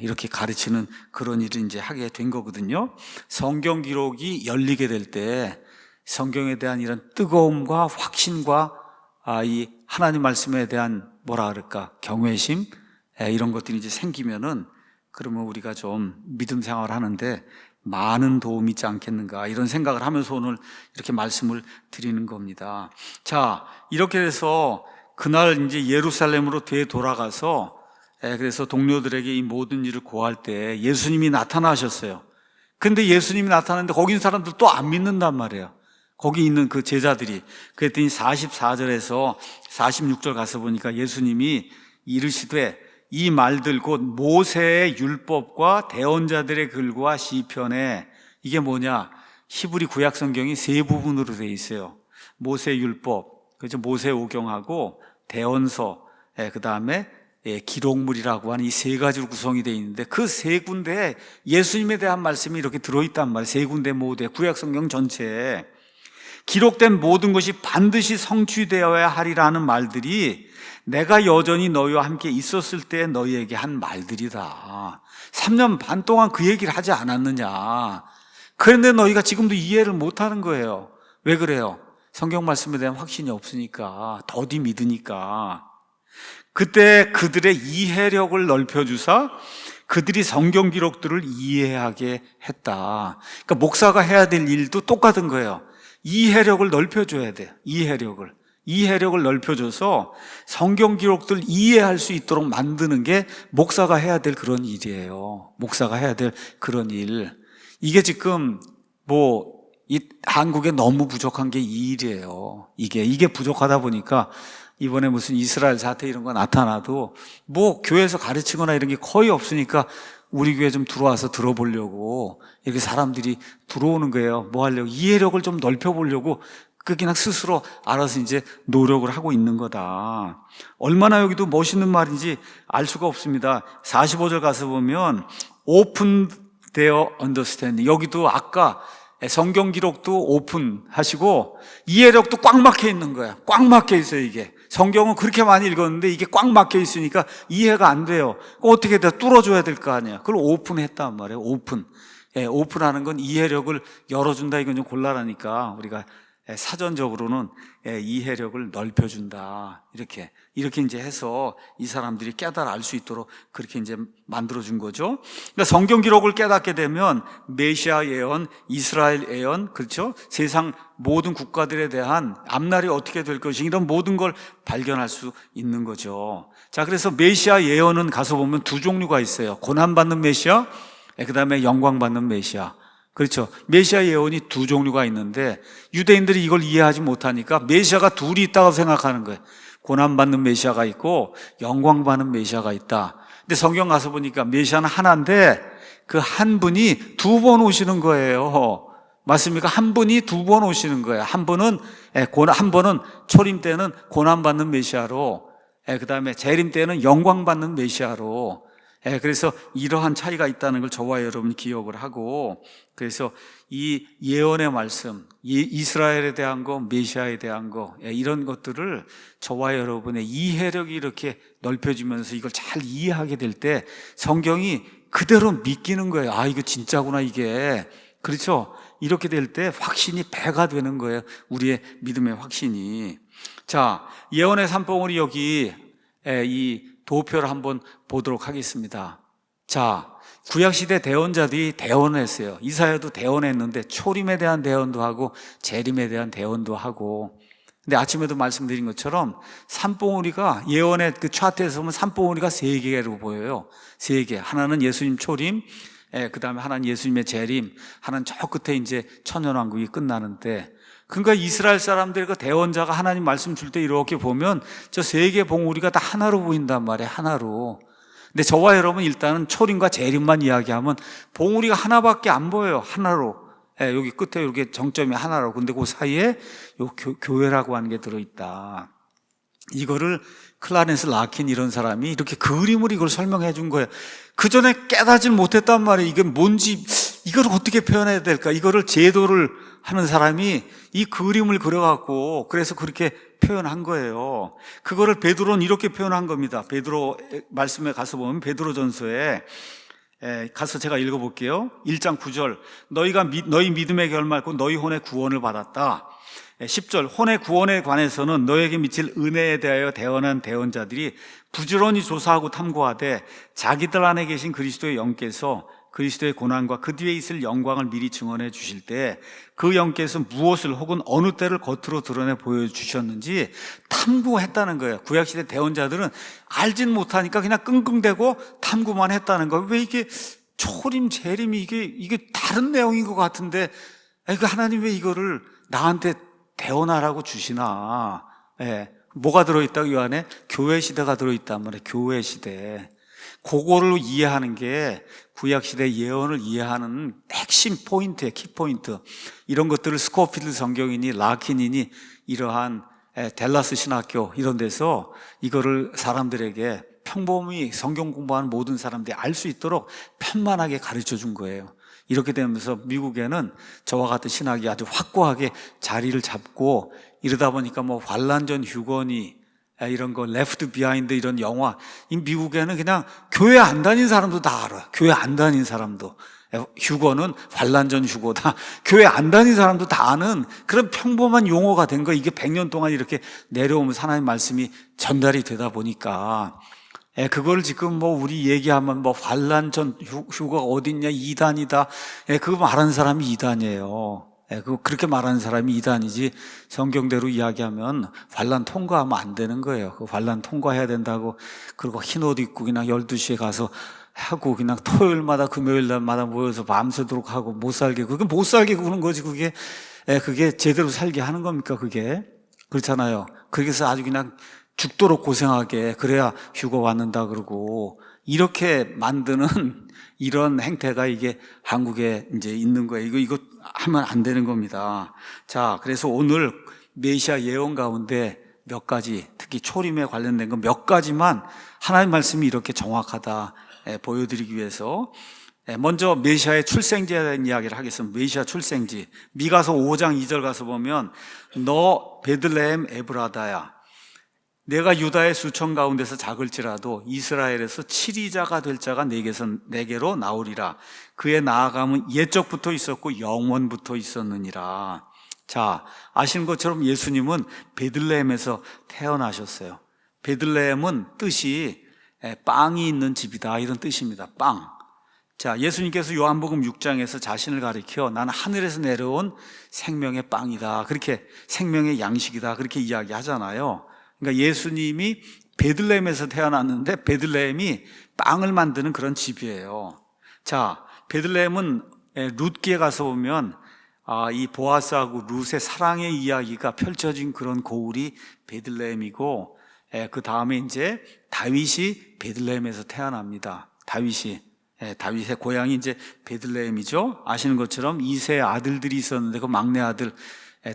이렇게 가르치는 그런 일을 이제 하게 된 거거든요. 성경 기록이 열리게 될 때 성경에 대한 이런 뜨거움과 확신과 이 하나님 말씀에 대한 경외심 이런 것들이 이제 생기면은 그러면 우리가 좀 믿음 생활을 하는데 많은 도움이 있지 않겠는가 이런 생각을 하면서 오늘 이렇게 말씀을 드리는 겁니다. 자, 이렇게 해서 그날 이제 예루살렘으로 되돌아가서 그래서 동료들에게 이 모든 일을 고할 때 예수님이 나타나셨어요. 근데 예수님이 나타났는데 거기 있는 사람들 또 안 믿는단 말이에요. 거기 있는 그 제자들이. 그랬더니 44절에서 46절 가서 보니까 예수님이 이르시되 이 말들 곧 모세의 율법과 대언자들의 글과 시편에 이게 뭐냐? 히브리 구약 성경이 세 부분으로 되어 있어요. 모세 율법, 그죠? 모세 오경하고 대언서, 그 다음에 기록물이라고 하는 이 세 가지로 구성이 되어 있는데, 그 세 군데에 예수님에 대한 말씀이 이렇게 들어있단 말이에요. 세 군데 모두에, 구약 성경 전체에 기록된 모든 것이 반드시 성취되어야 하리라는 말들이 내가 여전히 너희와 함께 있었을 때 너희에게 한 말들이다. 3년 반 동안 그 얘기를 하지 않았느냐. 그런데 너희가 지금도 이해를 못하는 거예요. 왜 그래요? 성경 말씀에 대한 확신이 없으니까, 더디 믿으니까. 그때 그들의 이해력을 넓혀주사 그들이 성경 기록들을 이해하게 했다. 그러니까 목사가 해야 될 일도 똑같은 거예요. 이해력을 넓혀줘야 돼. 이해력을 넓혀줘서 성경 기록들을 이해할 수 있도록 만드는 게 목사가 해야 될 그런 일이에요. 목사가 해야 될 그런 일. 이게 지금 이 한국에 너무 부족한 게 이 일이에요. 이게 부족하다 보니까 이번에 무슨 이스라엘 사태 이런 거 나타나도 교회에서 가르치거나 이런 게 거의 없으니까 우리 교회 좀 들어와서 들어보려고 이렇게 사람들이 들어오는 거예요. 뭐 하려고? 이해력을 좀 넓혀보려고 그냥 스스로 알아서 이제 노력을 하고 있는 거다. 얼마나 여기도 멋있는 말인지 알 수가 없습니다. 45절 가서 보면 open their understanding. 여기도 아까 성경 기록도 오픈하시고 이해력도 꽉 막혀 있는 거야. 꽉 막혀 있어요, 이게. 성경은 그렇게 많이 읽었는데 이게 꽉 막혀 있으니까 이해가 안 돼요. 어떻게 다 뚫어줘야 될 거 아니야. 그걸 오픈했단 말이에요. 오픈하는 건 이해력을 열어준다. 이건 좀 곤란하니까 우리가 사전적으로는 이해력을 넓혀준다. 이렇게 이제 해서 이 사람들이 깨달아 알 수 있도록 그렇게 이제 만들어준 거죠. 그러니까 성경 기록을 깨닫게 되면 메시아 예언, 이스라엘 예언, 그렇죠? 세상 모든 국가들에 대한 앞날이 어떻게 될 것인가 이런 모든 걸 발견할 수 있는 거죠. 자, 그래서 메시아 예언은 가서 보면 두 종류가 있어요. 고난받는 메시아, 그 다음에 영광받는 메시아. 그렇죠. 메시아 예언이 두 종류가 있는데 유대인들이 이걸 이해하지 못하니까 메시아가 둘이 있다고 생각하는 거예요. 고난받는 메시아가 있고 영광받는 메시아가 있다. 근데 성경 가서 보니까 메시아는 하나인데 그 한 분이 두 번 오시는 거예요. 맞습니까? 한 분이 두 번 오시는 거예요. 한 번은 초림 때는 고난받는 메시아로, 그 다음에 재림 때는 영광받는 메시아로. 그래서 이러한 차이가 있다는 걸 저와 여러분이 기억을 하고, 그래서 이 예언의 말씀, 이스라엘에 대한 거, 메시아에 대한 거, 이런 것들을 저와 여러분의 이해력이 이렇게 넓혀지면서 이걸 잘 이해하게 될 때 성경이 그대로 믿기는 거예요. 아, 이거 진짜구나, 이게. 그렇죠? 이렇게 될 때 확신이 배가 되는 거예요. 우리의 믿음의 확신이. 자, 예언의 산봉우리 여기 이 도표를 한번 보도록 하겠습니다. 자, 구약시대 대언자들이 대언을 했어요. 이사야도 대언했는데 초림에 대한 대언도 하고 재림에 대한 대언도 하고. 근데 아침에도 말씀드린 것처럼 산봉우리가 예언의 그 차트에서 보면 산봉우리가 세 개로 보여요. 세 개. 하나는 예수님 초림, 그 다음에 하나는 예수님의 재림, 하나는 저 끝에 이제 천년왕국이 끝나는데, 그러니까 이스라엘 사람들 그 대언자가 하나님 말씀 줄 때 이렇게 보면 저 세 개 봉우리가 다 하나로 보인단 말이에요. 하나로. 근데 저와 여러분 일단은 초림과 재림만 이야기하면 봉우리가 하나밖에 안 보여요. 하나로. 여기 끝에 이렇게 정점이 하나로. 근데 그 사이에 요 교회라고 하는 게 들어있다. 이거를 클라렌스 라킨 이런 사람이 이렇게 그림으로 이걸 설명해 준 거예요. 그 전에 깨닫지 못했단 말이에요. 이게 뭔지, 이걸 어떻게 표현해야 될까? 이거를 제도를 하는 사람이 이 그림을 그려갖고 그래서 그렇게 표현한 거예요. 그거를 베드로는 이렇게 표현한 겁니다. 베드로 말씀에 가서 보면 베드로전서에 가서 제가 읽어볼게요. 1장 9절 너희 믿음의 결말고 너희 혼의 구원을 받았다. 10절 혼의 구원에 관해서는 너에게 미칠 은혜에 대하여 대언한 대언자들이 부지런히 조사하고 탐구하되 자기들 안에 계신 그리스도의 영께서 그리스도의 고난과 그 뒤에 있을 영광을 미리 증언해 주실 때 그 영께서 무엇을 혹은 어느 때를 겉으로 드러내 보여주셨는지 탐구했다는 거예요. 구약시대 대언자들은 알진 못하니까 그냥 끙끙대고 탐구만 했다는 거예요. 왜 이게 초림, 재림이 이게 다른 내용인 것 같은데 하나님 왜 이거를 나한테 대언하라고 주시나. 뭐가 들어있다고 이 안에? 교회 시대가 들어있단 말이에요. 교회 시대. 그거를 이해하는 게 구약시대 예언을 이해하는 핵심 포인트예요. 키포인트. 이런 것들을 스코필드 성경이니 라킨이니 이러한 댈라스 신학교 이런 데서 이거를 사람들에게 평범히 성경 공부하는 모든 사람들이 알 수 있도록 편만하게 가르쳐 준 거예요. 이렇게 되면서 미국에는 저와 같은 신학이 아주 확고하게 자리를 잡고 이러다 보니까 뭐 환란전 휴거니 이런 거 레프트 비하인드 이런 영화, 이 미국에는 그냥 교회 안 다닌 사람도 다 알아. 교회 안 다닌 사람도. 휴거는 환란전 휴거다. 교회 안 다닌 사람도 다 아는 그런 평범한 용어가 된 거. 이게 100년 동안 이렇게 내려오면서 하나님 말씀이 전달이 되다 보니까 그걸 지금 뭐 우리 얘기하면 뭐 환란전 휴거가 어딨냐 이단이다. 그거 말하는 사람이 이단이에요. 그렇게 말하는 사람이 이단이지 성경대로 이야기하면 환란 통과하면 안 되는 거예요. 그 환란 통과해야 된다고 그리고 흰 옷 입고 그냥 12시에 가서 하고 그냥 토요일마다 금요일날마다 모여서 밤새도록 하고 못 살게 그게 못 살게 구는 거지 그게 제대로 살게 하는 겁니까 그게? 그렇잖아요. 그래서 아주 그냥 죽도록 고생하게 그래야 휴거 왔는다 그러고 이렇게 만드는 이런 행태가 이게 한국에 이제 있는 거예요. 이거 하면 안 되는 겁니다. 자, 그래서 오늘 메시아 예언 가운데 몇 가지, 특히 초림에 관련된 거 몇 가지만 하나님 말씀이 이렇게 정확하다 보여드리기 위해서 먼저 메시아의 출생지에 대한 이야기를 하겠습니다. 메시아 출생지. 미가서 5장 2절 가서 보면 너 베들레헴 에브라다야 내가 유다의 수천 가운데서 작을지라도 이스라엘에서 치리자가 될 자가 내게로 나오리라. 그의 나아감은 옛적부터 있었고 영원부터 있었느니라. 자, 아시는 것처럼 예수님은 베들레헴에서 태어나셨어요. 베들레헴은 뜻이 빵이 있는 집이다 이런 뜻입니다. 빵. 자, 예수님께서 요한복음 6장에서 자신을 가리켜 나는 하늘에서 내려온 생명의 빵이다. 그렇게 생명의 양식이다. 그렇게 이야기하잖아요. 그러니까 예수님이 베들레헴에서 태어났는데 베들레헴이 빵을 만드는 그런 집이에요. 자, 베들레헴은 룻기에 가서 보면 이 보아스하고 룻의 사랑의 이야기가 펼쳐진 그런 고을이 베들레헴이고 그 다음에 이제 다윗이 베들레헴에서 태어납니다. 다윗의 고향이 이제 베들레헴이죠. 아시는 것처럼 이세 아들들이 있었는데 그 막내 아들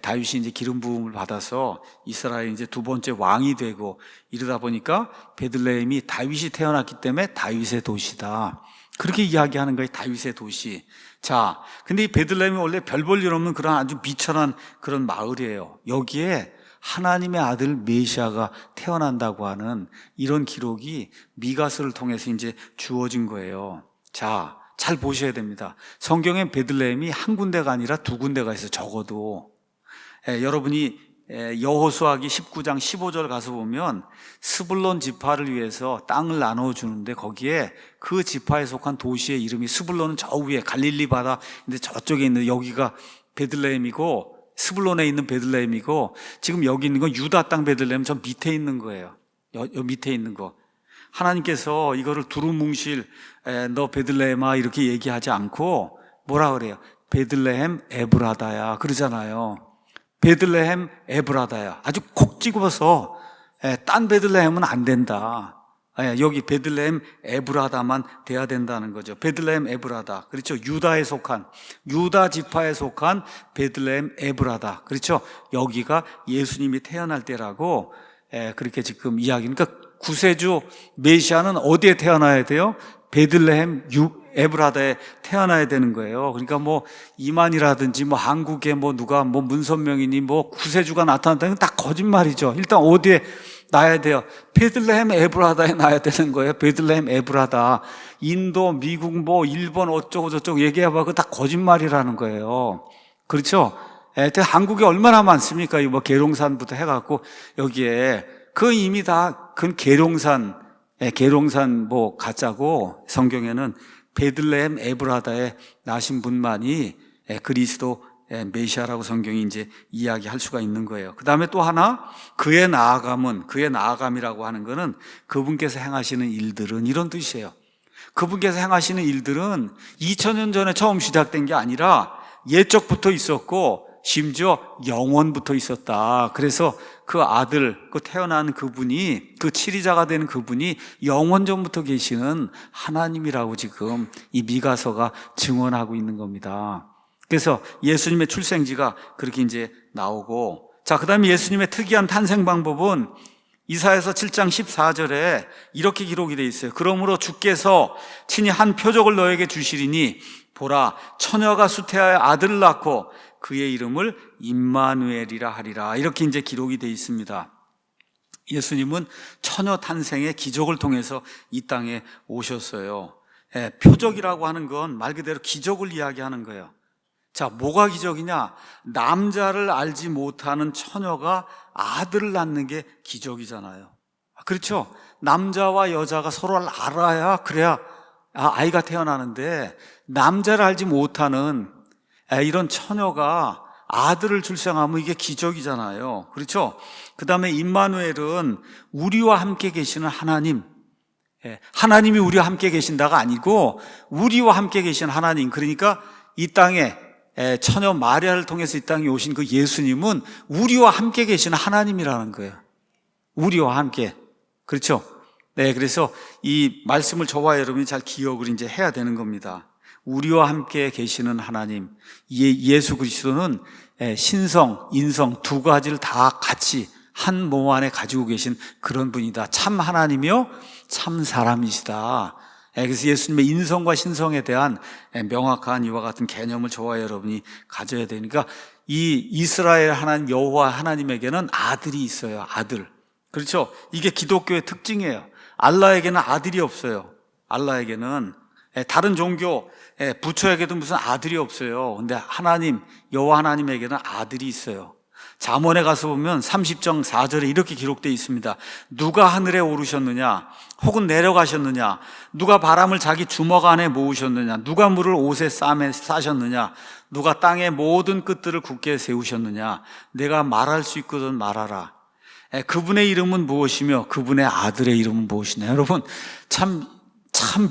다윗이 이제 기름 부음을 받아서 이스라엘 이제 두 번째 왕이 되고 이러다 보니까 베들레헴이 다윗이 태어났기 때문에 다윗의 도시다. 그렇게 이야기하는 거예요. 다윗의 도시. 자, 근데 이 베들레헴이 원래 별 볼 일 없는 그런 아주 비천한 그런 마을이에요. 여기에 하나님의 아들 메시아가 태어난다고 하는 이런 기록이 미가서를 통해서 이제 주어진 거예요. 자, 잘 보셔야 됩니다. 성경엔 베들레헴이 한 군데가 아니라 두 군데가 있어요. 적어도. 여러분이 여호수아기 19장 15절 가서 보면 스불론 지파를 위해서 땅을 나눠주는데 거기에 그 지파에 속한 도시의 이름이 스불론은 저 위에 갈릴리 바다 근데 저쪽에 있는 여기가 베들레헴이고 스불론에 있는 베들레헴이고 지금 여기 있는 건 유다 땅 베들레헴 저 밑에 있는 거예요. 여 밑에 있는 거. 하나님께서 이거를 두루뭉실 너 베들레헴아 이렇게 얘기하지 않고 뭐라 그래요? 베들레헴 에브라다야 그러잖아요. 베들레헴 에브라다야. 아주 콕 집어서 딴 베들레헴은 안 된다. 여기 베들레헴 에브라다만 돼야 된다는 거죠. 베들레헴 에브라다. 그렇죠. 유다에 속한 유다 지파에 속한 베들레헴 에브라다. 그렇죠. 여기가 예수님이 태어날 때라고 그렇게 지금 이야기. 그러니까 구세주 메시아는 어디에 태어나야 돼요? 베들레헴 에브라다에 태어나야 되는 거예요. 그러니까 뭐 이만이라든지 뭐 한국에 뭐 누가 뭐 문선명이니 뭐 구세주가 나타났다는 건 다 거짓말이죠. 일단 어디에 나야 돼요? 베들레헴 에브라다에 나야 되는 거예요. 베들레헴 에브라다. 인도, 미국, 뭐 일본 어쩌고 저쩌고 얘기해봐. 그거 다 거짓말이라는 거예요. 그렇죠? 한국에 얼마나 많습니까? 뭐 계룡산부터 해갖고 여기에 그 이미 다 그 계룡산 뭐 가짜고 성경에는 베들레헴 에브라다에 나신 분만이 그리스도 메시아라고 성경이 이제 이야기할 수가 있는 거예요. 그 다음에 또 하나 그의 나아감이라고 하는 거는 그분께서 행하시는 일들은 이런 뜻이에요. 그분께서 행하시는 일들은 2000년 전에 처음 시작된 게 아니라 옛적부터 있었고 심지어 영원부터 있었다. 그래서 그 아들, 그 태어난 그분이, 그 치리자가 되는 그분이 영원전부터 계시는 하나님이라고 지금 이 미가서가 증언하고 있는 겁니다. 그래서 예수님의 출생지가 그렇게 이제 나오고, 자, 그 다음에 예수님의 특이한 탄생 방법은 이사야서 7장 14절에 이렇게 기록이 되어 있어요. 그러므로 주께서 친히 한 표적을 너에게 주시리니 보라, 처녀가 수태하여 아들을 낳고 그의 이름을 임마누엘이라 하리라. 이렇게 이제 기록이 되어 있습니다. 예수님은 처녀 탄생의 기적을 통해서 이 땅에 오셨어요. 표적이라고 하는 건 말 그대로 기적을 이야기하는 거예요. 자, 뭐가 기적이냐? 남자를 알지 못하는 처녀가 아들을 낳는 게 기적이잖아요. 그렇죠? 남자와 여자가 서로를 알아야, 그래야 아이가 태어나는데, 남자를 알지 못하는 이런 처녀가 아들을 출생하면 이게 기적이잖아요. 그렇죠? 그 다음에 임마누엘은 우리와 함께 계시는 하나님, 하나님이 우리와 함께 계신다가 아니고 우리와 함께 계신 하나님, 그러니까 이 땅에 처녀 마리아를 통해서 이 땅에 오신 그 예수님은 우리와 함께 계시는 하나님이라는 거예요. 우리와 함께. 그렇죠? 네, 그래서 이 말씀을 저와 여러분이 잘 기억을 이제 해야 되는 겁니다. 우리와 함께 계시는 하나님, 예수 그리스도는 신성, 인성 두 가지를 다 같이 한 몸 안에 가지고 계신 그런 분이다. 참 하나님이요, 참 사람이시다. 그래서 예수님의 인성과 신성에 대한 명확한 이와 같은 개념을 저와 여러분이 가져야 되니까, 이 이스라엘 하나님 여호와 하나님에게는 아들이 있어요. 아들. 그렇죠? 이게 기독교의 특징이에요. 알라에게는 아들이 없어요. 알라에게는. 다른 종교 부처에게도 무슨 아들이 없어요. 근데 하나님, 여호와 하나님에게는 아들이 있어요. 잠언에 가서 보면 30장 4절에 이렇게 기록되어 있습니다. 누가 하늘에 오르셨느냐, 혹은 내려가셨느냐, 누가 바람을 자기 주먹 안에 모으셨느냐, 누가 물을 옷에 쌈에 싸셨느냐, 누가 땅의 모든 끝들을 굳게 세우셨느냐, 내가 말할 수 있거든 말하라. 그분의 이름은 무엇이며 그분의 아들의 이름은 무엇이냐. 여러분, 참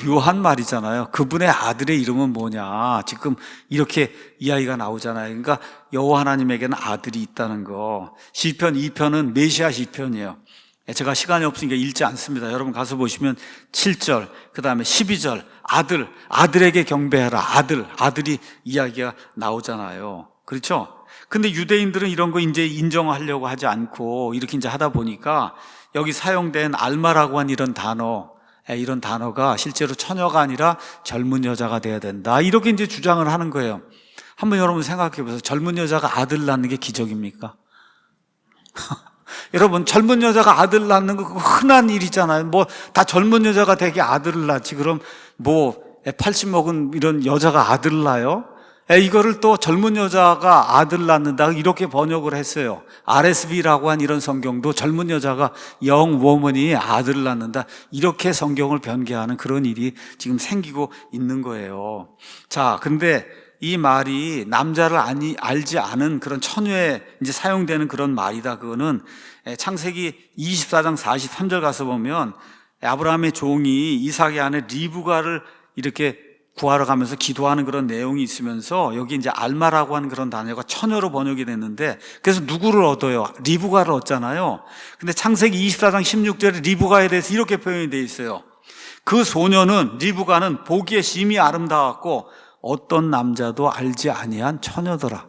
묘한 말이잖아요. 그분의 아들의 이름은 뭐냐. 지금 이렇게 이야기가 나오잖아요. 그러니까 여호와 하나님에게는 아들이 있다는 거. 시편 2편은 메시아 시편이에요. 제가 시간이 없으니까 읽지 않습니다. 여러분 가서 보시면 7절, 그 다음에 12절, 아들에게 경배하라. 아들이 이야기가 나오잖아요. 그렇죠? 근데 유대인들은 이런 거 이제 인정하려고 하지 않고 이렇게 이제 하다 보니까 여기 사용된 알마라고 한 이런 단어가 실제로 처녀가 아니라 젊은 여자가 돼야 된다. 이렇게 이제 주장을 하는 거예요. 한번 여러분 생각해 보세요. 젊은 여자가 아들 낳는 게 기적입니까? 여러분, 젊은 여자가 아들 낳는 거 흔한 일이잖아요. 뭐 다 젊은 여자가 되게 아들을 낳지. 그럼 뭐 80 먹은 이런 여자가 아들을 낳아요? 이거를 또 젊은 여자가 아들 낳는다 이렇게 번역을 했어요. RSV라고 한 이런 성경도 젊은 여자가 young woman이 아들을 낳는다 이렇게 성경을 변개하는 그런 일이 지금 생기고 있는 거예요. 자, 근데 이 말이 남자를 알지 않은 그런 처녀에 이제 사용되는 그런 말이다. 그거는 창세기 24장 43절 가서 보면 아브라함의 종이 이삭의 아내 리브가를 이렇게 구하러 가면서 기도하는 그런 내용이 있으면서 여기 이제 알마라고 하는 그런 단어가 처녀로 번역이 됐는데, 그래서 누구를 얻어요? 리브가를 얻잖아요. 근데 창세기 24장 16절에 리브가에 대해서 이렇게 표현이 되어 있어요. 그 소녀는, 리브가는 보기에 심히 아름다웠고 어떤 남자도 알지 아니한 처녀더라.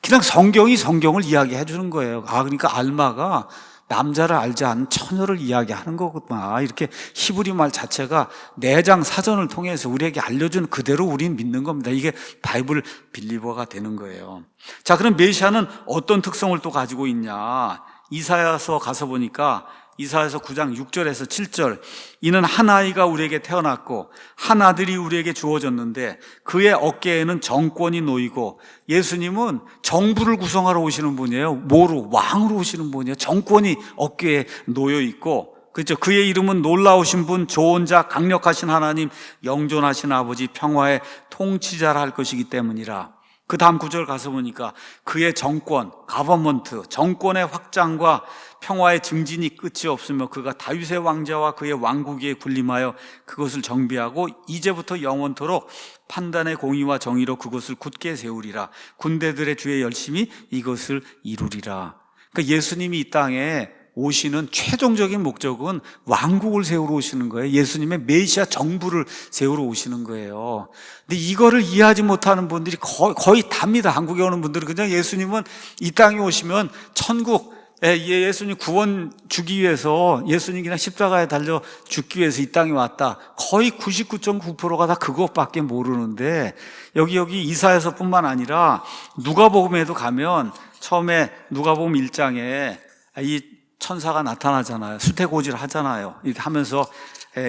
그냥 성경이 성경을 이야기해 주는 거예요. 그러니까 알마가 남자를 알지 않은 처녀를 이야기하는 거구나. 이렇게 히브리 말 자체가 내장 사전을 통해서 우리에게 알려준 그대로 우리는 믿는 겁니다. 이게 바이블 빌리버가 되는 거예요. 자, 그럼 메시아는 어떤 특성을 또 가지고 있냐? 이사야서 가서 보니까 이사야서 9장 6절에서 7절, 이는 한 아이가 우리에게 태어났고 한 아들이 우리에게 주어졌는데 그의 어깨에는 정권이 놓이고, 예수님은 정부를 구성하러 오시는 분이에요. 뭐로? 왕으로 오시는 분이에요. 정권이 어깨에 놓여 있고, 그렇죠? 그의 이름은 놀라우신 분, 좋은 자, 강력하신 하나님, 영존하신 아버지, 평화의 통치자라 할 것이기 때문이라. 그 다음 구절 가서 보니까 그의 정권, 가버먼트, 정권의 확장과 평화의 증진이 끝이 없으며 그가 다윗의 왕자와 그의 왕국에 군림하여 그것을 정비하고 이제부터 영원토록 판단의 공의와 정의로 그것을 굳게 세우리라. 군대들의 주의 열심히 이것을 이루리라. 그러니까 예수님이 이 땅에 오시는 최종적인 목적은 왕국을 세우러 오시는 거예요. 예수님의 메시아 정부를 세우러 오시는 거예요. 근데 이거를 이해하지 못하는 분들이 거의 답니다. 한국에 오는 분들은 그냥 예수님은 이 땅에 오시면 천국, 예수님 구원 주기 위해서, 예수님 그냥 십자가에 달려 죽기 위해서 이 땅에 왔다. 거의 99.9%가 다 그것밖에 모르는데, 여기 이사야서뿐만 아니라 누가복음에도 가면 처음에 누가복음 1장에 이 천사가 나타나잖아요. 수태고지를 하잖아요. 이렇게 하면서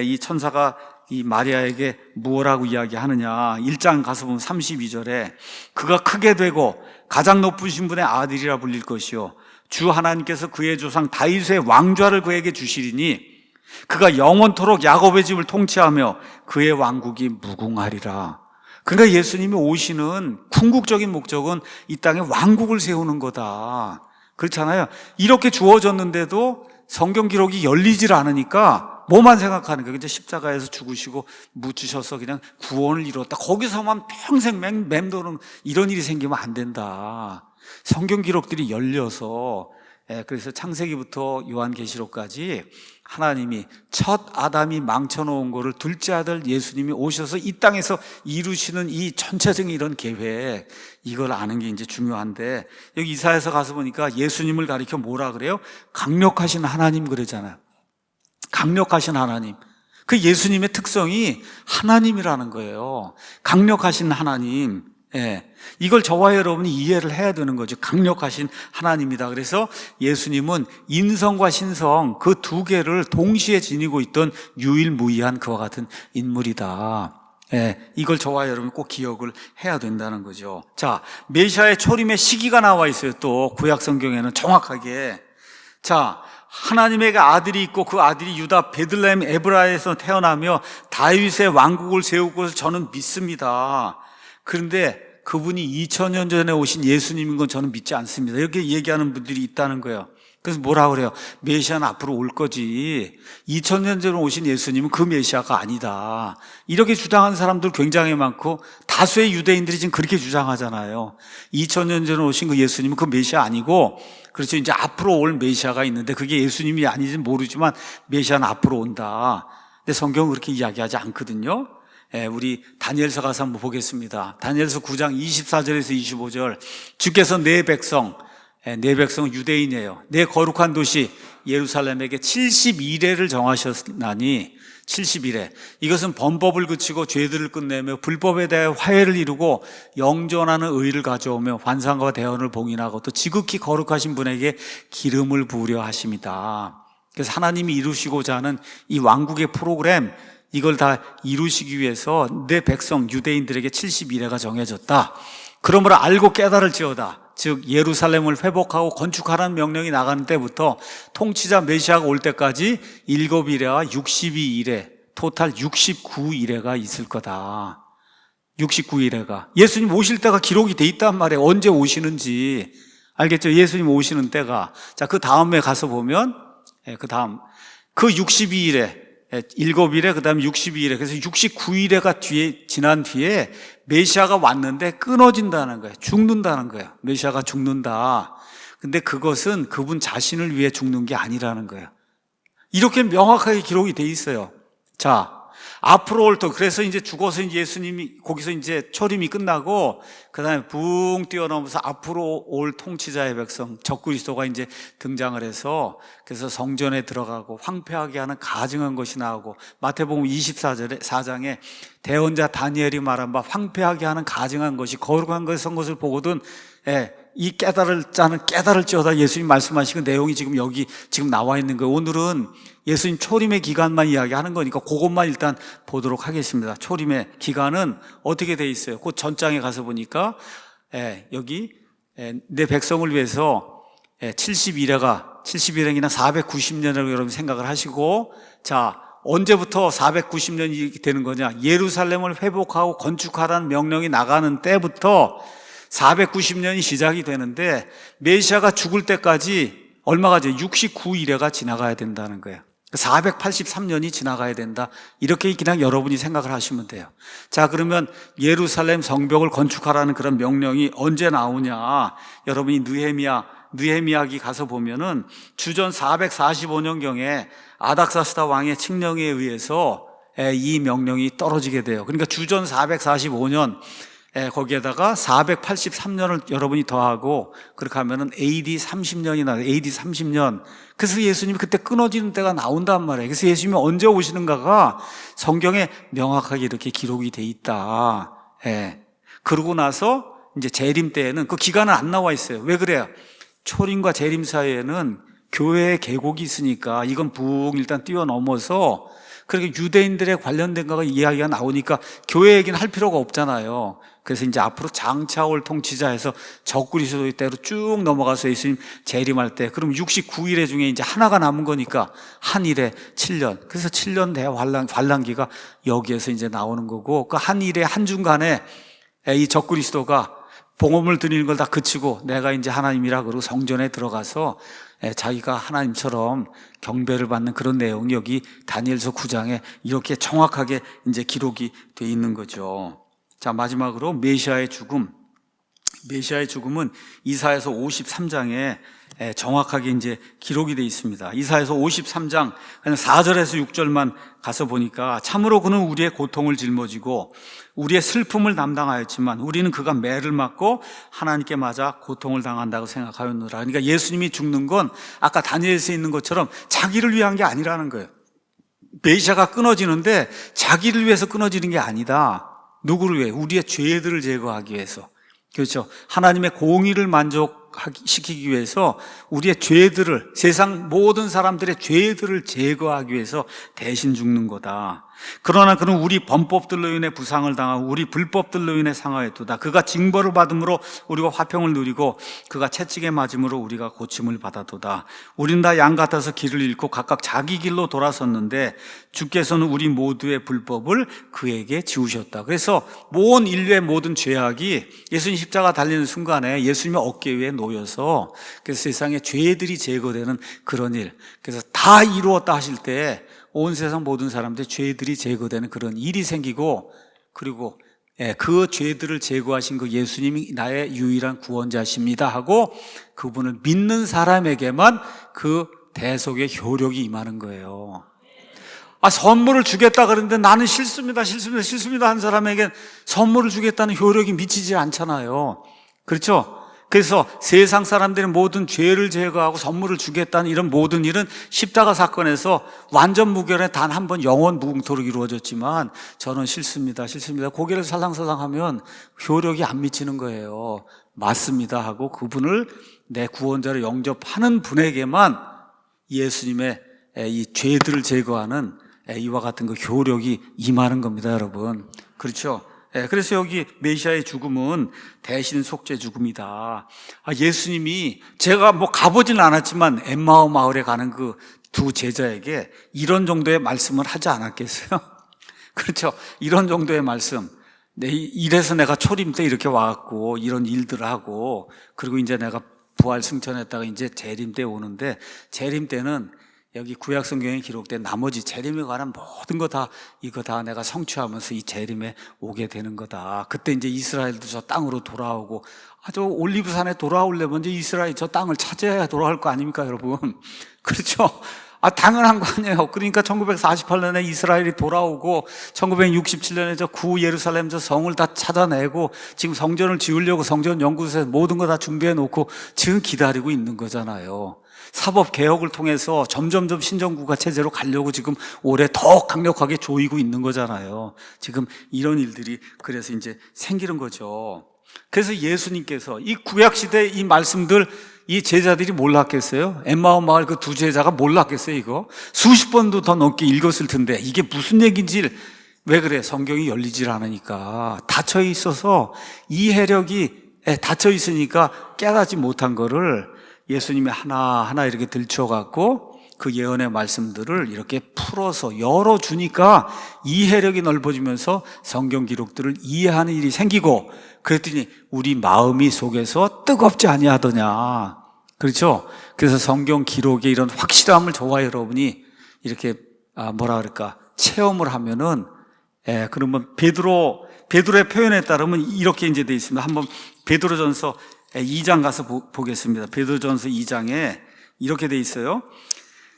이 천사가 이 마리아에게 무엇라고 이야기하느냐. 1장 가서 보면 32절에 그가 크게 되고 가장 높으신 분의 아들이라 불릴 것이요 주 하나님께서 그의 조상 다윗의 왕좌를 그에게 주시리니 그가 영원토록 야곱의 집을 통치하며 그의 왕국이 무궁하리라. 그러니까 예수님이 오시는 궁극적인 목적은 이 땅에 왕국을 세우는 거다. 그렇잖아요. 이렇게 주어졌는데도 성경 기록이 열리질 않으니까 뭐만 생각하는 거예요. 이제 십자가에서 죽으시고 묻히셔서 그냥 구원을 이뤘다. 거기서만 평생 맴도는 이런 일이 생기면 안 된다. 성경 기록들이 열려서 그래서 창세기부터 요한계시록까지 하나님이 첫 아담이 망쳐놓은 거를 둘째 아들 예수님이 오셔서 이 땅에서 이루시는 이 전체적인 이런 계획, 이걸 아는 게 이제 중요한데, 여기 이사야서 가서 보니까 예수님을 가리켜 뭐라 그래요? 강력하신 하나님 그러잖아요. 강력하신 하나님. 그 예수님의 특성이 하나님이라는 거예요. 강력하신 하나님. 이걸 저와 여러분이 이해를 해야 되는 거죠. 강력하신 하나님이다. 그래서 예수님은 인성과 신성 그 두 개를 동시에 지니고 있던 유일무이한 그와 같은 인물이다. 이걸 저와 여러분이 꼭 기억을 해야 된다는 거죠. 자, 메시아의 초림의 시기가 나와 있어요. 또 구약 성경에는 정확하게. 자, 하나님에게 아들이 있고 그 아들이 유다 베들레헴 에브라에서 태어나며 다윗의 왕국을 세울 것을 저는 믿습니다. 그런데 그분이 2000년 전에 오신 예수님인 건 저는 믿지 않습니다. 이렇게 얘기하는 분들이 있다는 거예요. 그래서 뭐라 그래요? 메시아는 앞으로 올 거지. 2000년 전에 오신 예수님은 그 메시아가 아니다. 이렇게 주장하는 사람들 굉장히 많고 다수의 유대인들이 지금 그렇게 주장하잖아요. 2000년 전에 오신 그 예수님은 그 메시아 아니고, 그렇죠. 이제 앞으로 올 메시아가 있는데 그게 예수님이 아닌지는 모르지만 메시아는 앞으로 온다. 근데 성경은 그렇게 이야기하지 않거든요. 우리 다니엘서 가서 한번 보겠습니다. 다니엘서 9장 24절에서 25절. 주께서 내 백성은 유대인이에요. 내 거룩한 도시 예루살렘에게 72레를 정하셨나니, 71회. 이것은 범법을 그치고 죄들을 끝내며 불법에 대해 화해를 이루고 영존하는 의를 가져오며 환상과 대언을 봉인하고 또 지극히 거룩하신 분에게 기름을 부으려 하심이다. 그래서 하나님이 이루시고자 하는 이 왕국의 프로그램, 이걸 다 이루시기 위해서 내 백성 유대인들에게 71회가 정해졌다. 그러므로 알고 깨달을지어다. 즉 예루살렘을 회복하고 건축하라는 명령이 나가는 때부터 통치자 메시아가 올 때까지 7일회와 62일회, 토탈 69일회가 있을 거다. 69일회가. 예수님 오실 때가 기록이 돼 있단 말이에요. 언제 오시는지. 알겠죠? 예수님 오시는 때가. 자, 그 다음에 가서 보면 그 62일회 7일에 그 다음에 62일에, 그래서 69일에가 지난 뒤에 메시아가 왔는데 끊어진다는 거예요. 죽는다는 거예요. 메시아가 죽는다. 근데 그것은 그분 자신을 위해 죽는 게 아니라는 거예요. 이렇게 명확하게 기록이 돼 있어요. 자, 앞으로 올 때, 그래서 이제 죽어서 예수님이 거기서 이제 초림이 끝나고 그 다음에 붕 뛰어넘어서 앞으로 올 통치자의 백성 적그리스도가 이제 등장을 해서, 그래서 성전에 들어가고 황폐하게 하는 가증한 것이 나오고, 마태복음 24장에 대언자 다니엘이 말한 바 황폐하게 하는 가증한 것이 거룩한 것이 선 것을 보거든 이 깨달을 자는 깨달을지어다. 예수님 말씀하신 그 내용이 지금 여기 지금 나와 있는 거예요. 오늘은 예수님 초림의 기간만 이야기하는 거니까 그것만 일단 보도록 하겠습니다. 초림의 기간은 어떻게 돼 있어요? 그 전장에 가서 보니까 여기 내 백성을 위해서 71회가 71회이나 490년이라고 여러분 생각을 하시고, 자, 언제부터 490년이 되는 거냐? 예루살렘을 회복하고 건축하라는 명령이 나가는 때부터 490년이 시작이 되는데 메시아가 죽을 때까지 얼마가 돼? 69일에가 지나가야 된다는 거예요. 483년이 지나가야 된다. 이렇게 그냥 여러분이 생각을 하시면 돼요. 자, 그러면 예루살렘 성벽을 건축하라는 그런 명령이 언제 나오냐? 여러분이 느헤미야기 가서 보면은 주전 445년경에 아닥사스다 왕의 칙령에 의해서 이 명령이 떨어지게 돼요. 그러니까 주전 445년 거기에다가 483년을 여러분이 더하고 그렇게 하면은 AD 30년이 나요. AD 30년. 그래서 예수님이 그때 끊어지는 때가 나온단 말이에요. 그래서 예수님이 언제 오시는가가 성경에 명확하게 이렇게 기록이 돼 있다. 그러고 나서 이제 재림 때에는 그 기간은 안 나와 있어요. 왜 그래요? 초림과 재림 사이에는 교회의 계곡이 있으니까 이건 일단 뛰어넘어서 그렇게 유대인들에 관련된 거가 이야기가 나오니까 교회 얘기는 할 필요가 없잖아요. 그래서 이제 앞으로 장차 올 통치자에서 적그리스도의 때로 쭉 넘어가서 예수님 재림할 때 그럼 69일에 중에 이제 하나가 남은 거니까 한 일에 7년. 그래서 7년 대환란기가 여기에서 이제 나오는 거고 그 한 일에 한중간에 이 적그리스도가 봉헌을 드리는 걸 다 그치고 내가 이제 하나님이라 그러고 성전에 들어가서 자기가 하나님처럼 경배를 받는 그런 내용이 여기 다니엘서 9장에 이렇게 정확하게 이제 기록이 돼 있는 거죠. 자, 마지막으로 메시아의 죽음. 메시아의 죽음은 이사야서 53장에 정확하게 이제 기록이 되어 있습니다. 이사야서 53장 그냥 4절에서 6절만 가서 보니까 참으로 그는 우리의 고통을 짊어지고 우리의 슬픔을 담당하였지만 우리는 그가 매를 맞고 하나님께 맞아 고통을 당한다고 생각하였노라. 그러니까 예수님이 죽는 건 아까 다니엘서에 있는 것처럼 자기를 위한 게 아니라는 거예요. 메시아가 끊어지는데 자기를 위해서 끊어지는 게 아니다. 누구를 위해? 우리의 죄들을 제거하기 위해서. 그렇죠. 하나님의 공의를 만족시키기 위해서 우리의 죄들을, 세상 모든 사람들의 죄들을 제거하기 위해서 대신 죽는 거다. 그러나 그는 우리 범법들로 인해 부상을 당하고 우리 불법들로 인해 상하였도다. 그가 징벌을 받음으로 우리가 화평을 누리고 그가 채찍에 맞음으로 우리가 고침을 받았도다. 우린 다 양 같아서 길을 잃고 각각 자기 길로 돌아섰는데 주께서는 우리 모두의 불법을 그에게 지우셨다. 그래서 온 인류의 모든 죄악이 예수님 십자가 달리는 순간에 예수님의 어깨 위에 놓여서 그래서 세상의 죄들이 제거되는 그런 일. 그래서 다 이루었다 하실 때 온 세상 모든 사람들의 죄들이 제거되는 그런 일이 생기고 그리고 그 죄들을 제거하신 그 예수님이 나의 유일한 구원자십니다 하고 그분을 믿는 사람에게만 그 대속의 효력이 임하는 거예요. 선물을 주겠다 그러는데 나는 싫습니다 한 사람에겐 선물을 주겠다는 효력이 미치지 않잖아요. 그렇죠? 그래서 세상 사람들의 모든 죄를 제거하고 선물을 주겠다는 이런 모든 일은 십자가 사건에서 완전 무결에 단 한 번 영원 무궁토록 이루어졌지만 저는 싫습니다 고개를 살랑살랑하면 효력이 안 미치는 거예요. 맞습니다 하고 그분을 내 구원자로 영접하는 분에게만 예수님의 이 죄들을 제거하는 이와 같은 그 효력이 임하는 겁니다, 여러분. 그렇죠? 그래서 여기 메시아의 죽음은 대신 속죄 죽음이다. 예수님이 제가 가보진 않았지만 엠마오 마을에 가는 그 두 제자에게 이런 정도의 말씀을 하지 않았겠어요? 그렇죠? 이런 정도의 말씀. 이래서 내가 초림 때 이렇게 와갖고 이런 일들을 하고 그리고 이제 내가 부활 승천했다가 이제 재림 때 오는데 재림 때는 여기 구약 성경에 기록된 나머지 재림에 관한 모든 거 다 이거 다 내가 성취하면서 이 재림에 오게 되는 거다. 그때 이제 이스라엘도 저 땅으로 돌아오고 저 올리브산에 돌아오려면 이제 이스라엘 저 땅을 찾아야 돌아올 거 아닙니까, 여러분? 그렇죠? 당연한 거 아니에요. 그러니까 1948년에 이스라엘이 돌아오고 1967년에 저 구 예루살렘 저 성을 다 찾아내고 지금 성전을 지으려고 성전 연구소에서 모든 거 다 준비해 놓고 지금 기다리고 있는 거잖아요. 사법개혁을 통해서 점점점 신정국가 체제로 가려고 지금 올해 더 강력하게 조이고 있는 거잖아요. 지금 이런 일들이 그래서 이제 생기는 거죠. 그래서 예수님께서 이 구약시대 이 말씀들 이 제자들이 몰랐겠어요? 엠마오 마을 그 두 제자가 몰랐겠어요? 이거 수십 번도 더 넘게 읽었을 텐데 이게 무슨 얘기인지 왜 그래? 성경이 열리질 않으니까 닫혀 있어서 이해력이 닫혀 있으니까 깨닫지 못한 거를 예수님이 하나하나 이렇게 들춰갖고 그 예언의 말씀들을 이렇게 풀어서 열어주니까 이해력이 넓어지면서 성경 기록들을 이해하는 일이 생기고, 그랬더니 우리 마음이 속에서 뜨겁지 아니하더냐. 그렇죠? 그래서 성경 기록의 이런 확실함을 저와 여러분이 이렇게 뭐라 그럴까 체험을 하면은, 그러면 베드로의 표현에 따르면 이렇게 이제 돼 있습니다. 한번 베드로전서 2장 가서 보겠습니다. 베드로전서 2장에 이렇게 돼 있어요.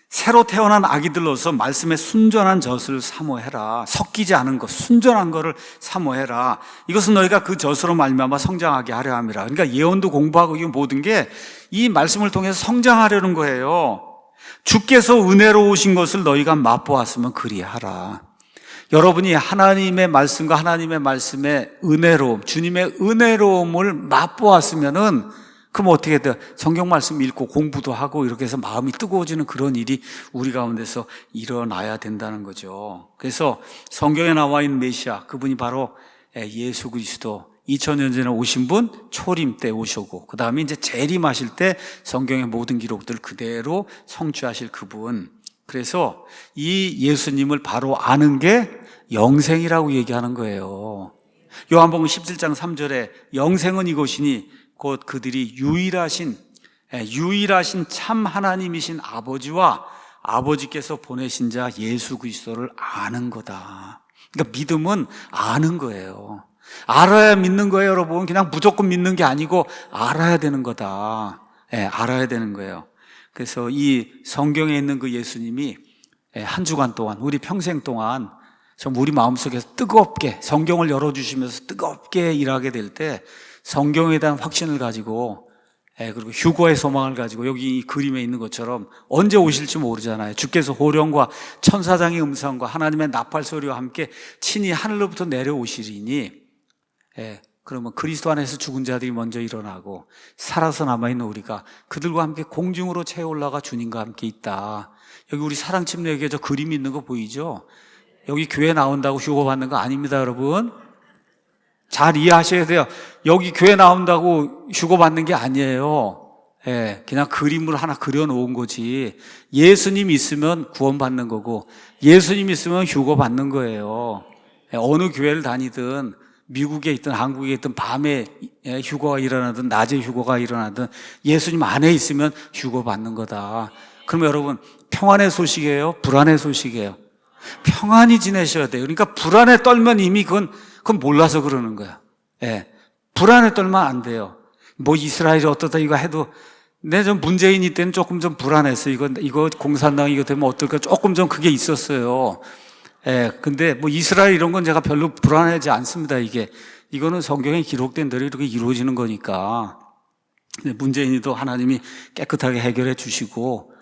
새로 태어난 아기들로서 말씀에 순전한 젖을 사모해라. 섞이지 않은 것, 순전한 것을 사모해라. 이것은 너희가 그 젖으로 말미암아 성장하게 하려 함이라. 그러니까 예언도 공부하고 이 모든 게 이 말씀을 통해서 성장하려는 거예요. 주께서 은혜로우신 것을 너희가 맛보았으면 그리하라. 여러분이 하나님의 말씀과 하나님의 말씀의 은혜로움, 주님의 은혜로움을 맛보았으면은 그럼 어떻게 돼요? 성경 말씀 읽고 공부도 하고 이렇게 해서 마음이 뜨거워지는 그런 일이 우리 가운데서 일어나야 된다는 거죠. 그래서 성경에 나와 있는 메시아, 그분이 바로 예수 그리스도, 2000년 전에 오신 분, 초림 때 오시고 그 다음에 이제 재림하실 때 성경의 모든 기록들 그대로 성취하실 그분. 그래서 이 예수님을 바로 아는 게 영생이라고 얘기하는 거예요. 요한복음 17장 3절에 영생은 이것이니 곧 그들이 유일하신 참 하나님이신 아버지와 아버지께서 보내신 자 예수 그리스도를 아는 거다. 그러니까 믿음은 아는 거예요. 알아야 믿는 거예요, 여러분. 그냥 무조건 믿는 게 아니고 알아야 되는 거다. 알아야 되는 거예요. 그래서 이 성경에 있는 그 예수님이 한 주간 동안, 우리 평생 동안 좀 우리 마음속에서 뜨겁게 성경을 열어주시면서 뜨겁게 일하게 될 때 성경에 대한 확신을 가지고, 그리고 휴거의 소망을 가지고, 여기 이 그림에 있는 것처럼 언제 오실지 모르잖아요. 주께서 호령과 천사장의 음성과 하나님의 나팔 소리와 함께 친히 하늘로부터 내려오시리니, 그러면 그리스도 안에서 죽은 자들이 먼저 일어나고 살아서 남아있는 우리가 그들과 함께 공중으로 채 올라가 주님과 함께 있다. 여기 우리 사랑침례교회 저 그림이 있는 거 보이죠? 여기 교회 나온다고 휴거 받는 거 아닙니다, 여러분. 잘 이해하셔야 돼요. 여기 교회 나온다고 휴거 받는 게 아니에요. 그냥 그림을 하나 그려놓은 거지. 예수님 있으면 구원받는 거고, 예수님 있으면 휴거 받는 거예요. 어느 교회를 다니든, 미국에 있든 한국에 있든 밤에 휴거가 일어나든 낮에 휴거가 일어나든 예수님 안에 있으면 휴거 받는 거다. 그럼 여러분, 평안의 소식이에요? 불안의 소식이에요? 평안히 지내셔야 돼요. 그러니까 불안에 떨면 이미 그건 몰라서 그러는 거야. 불안에 떨면 안 돼요. 뭐 이스라엘이 어떻다 이거 해도, 좀 문재인이 때는 조금 좀 불안했어요. 이거 공산당 이거 되면 어떨까 조금 좀 그게 있었어요. 근데 뭐 이스라엘 이런 건 제가 별로 불안하지 않습니다. 이거는 성경에 기록된 대로 이렇게 이루어지는 거니까. 근데 문재인이도 하나님이 깨끗하게 해결해 주시고,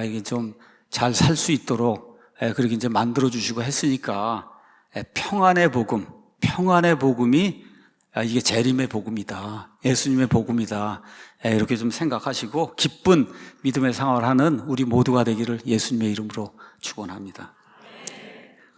이게 좀 잘 살 수 있도록 그렇게 이제 만들어 주시고 했으니까, 평안의 복음이 이게 재림의 복음이다. 예수님의 복음이다. 이렇게 좀 생각하시고 기쁜 믿음의 생활을 하는 우리 모두가 되기를 예수님의 이름으로 축원합니다.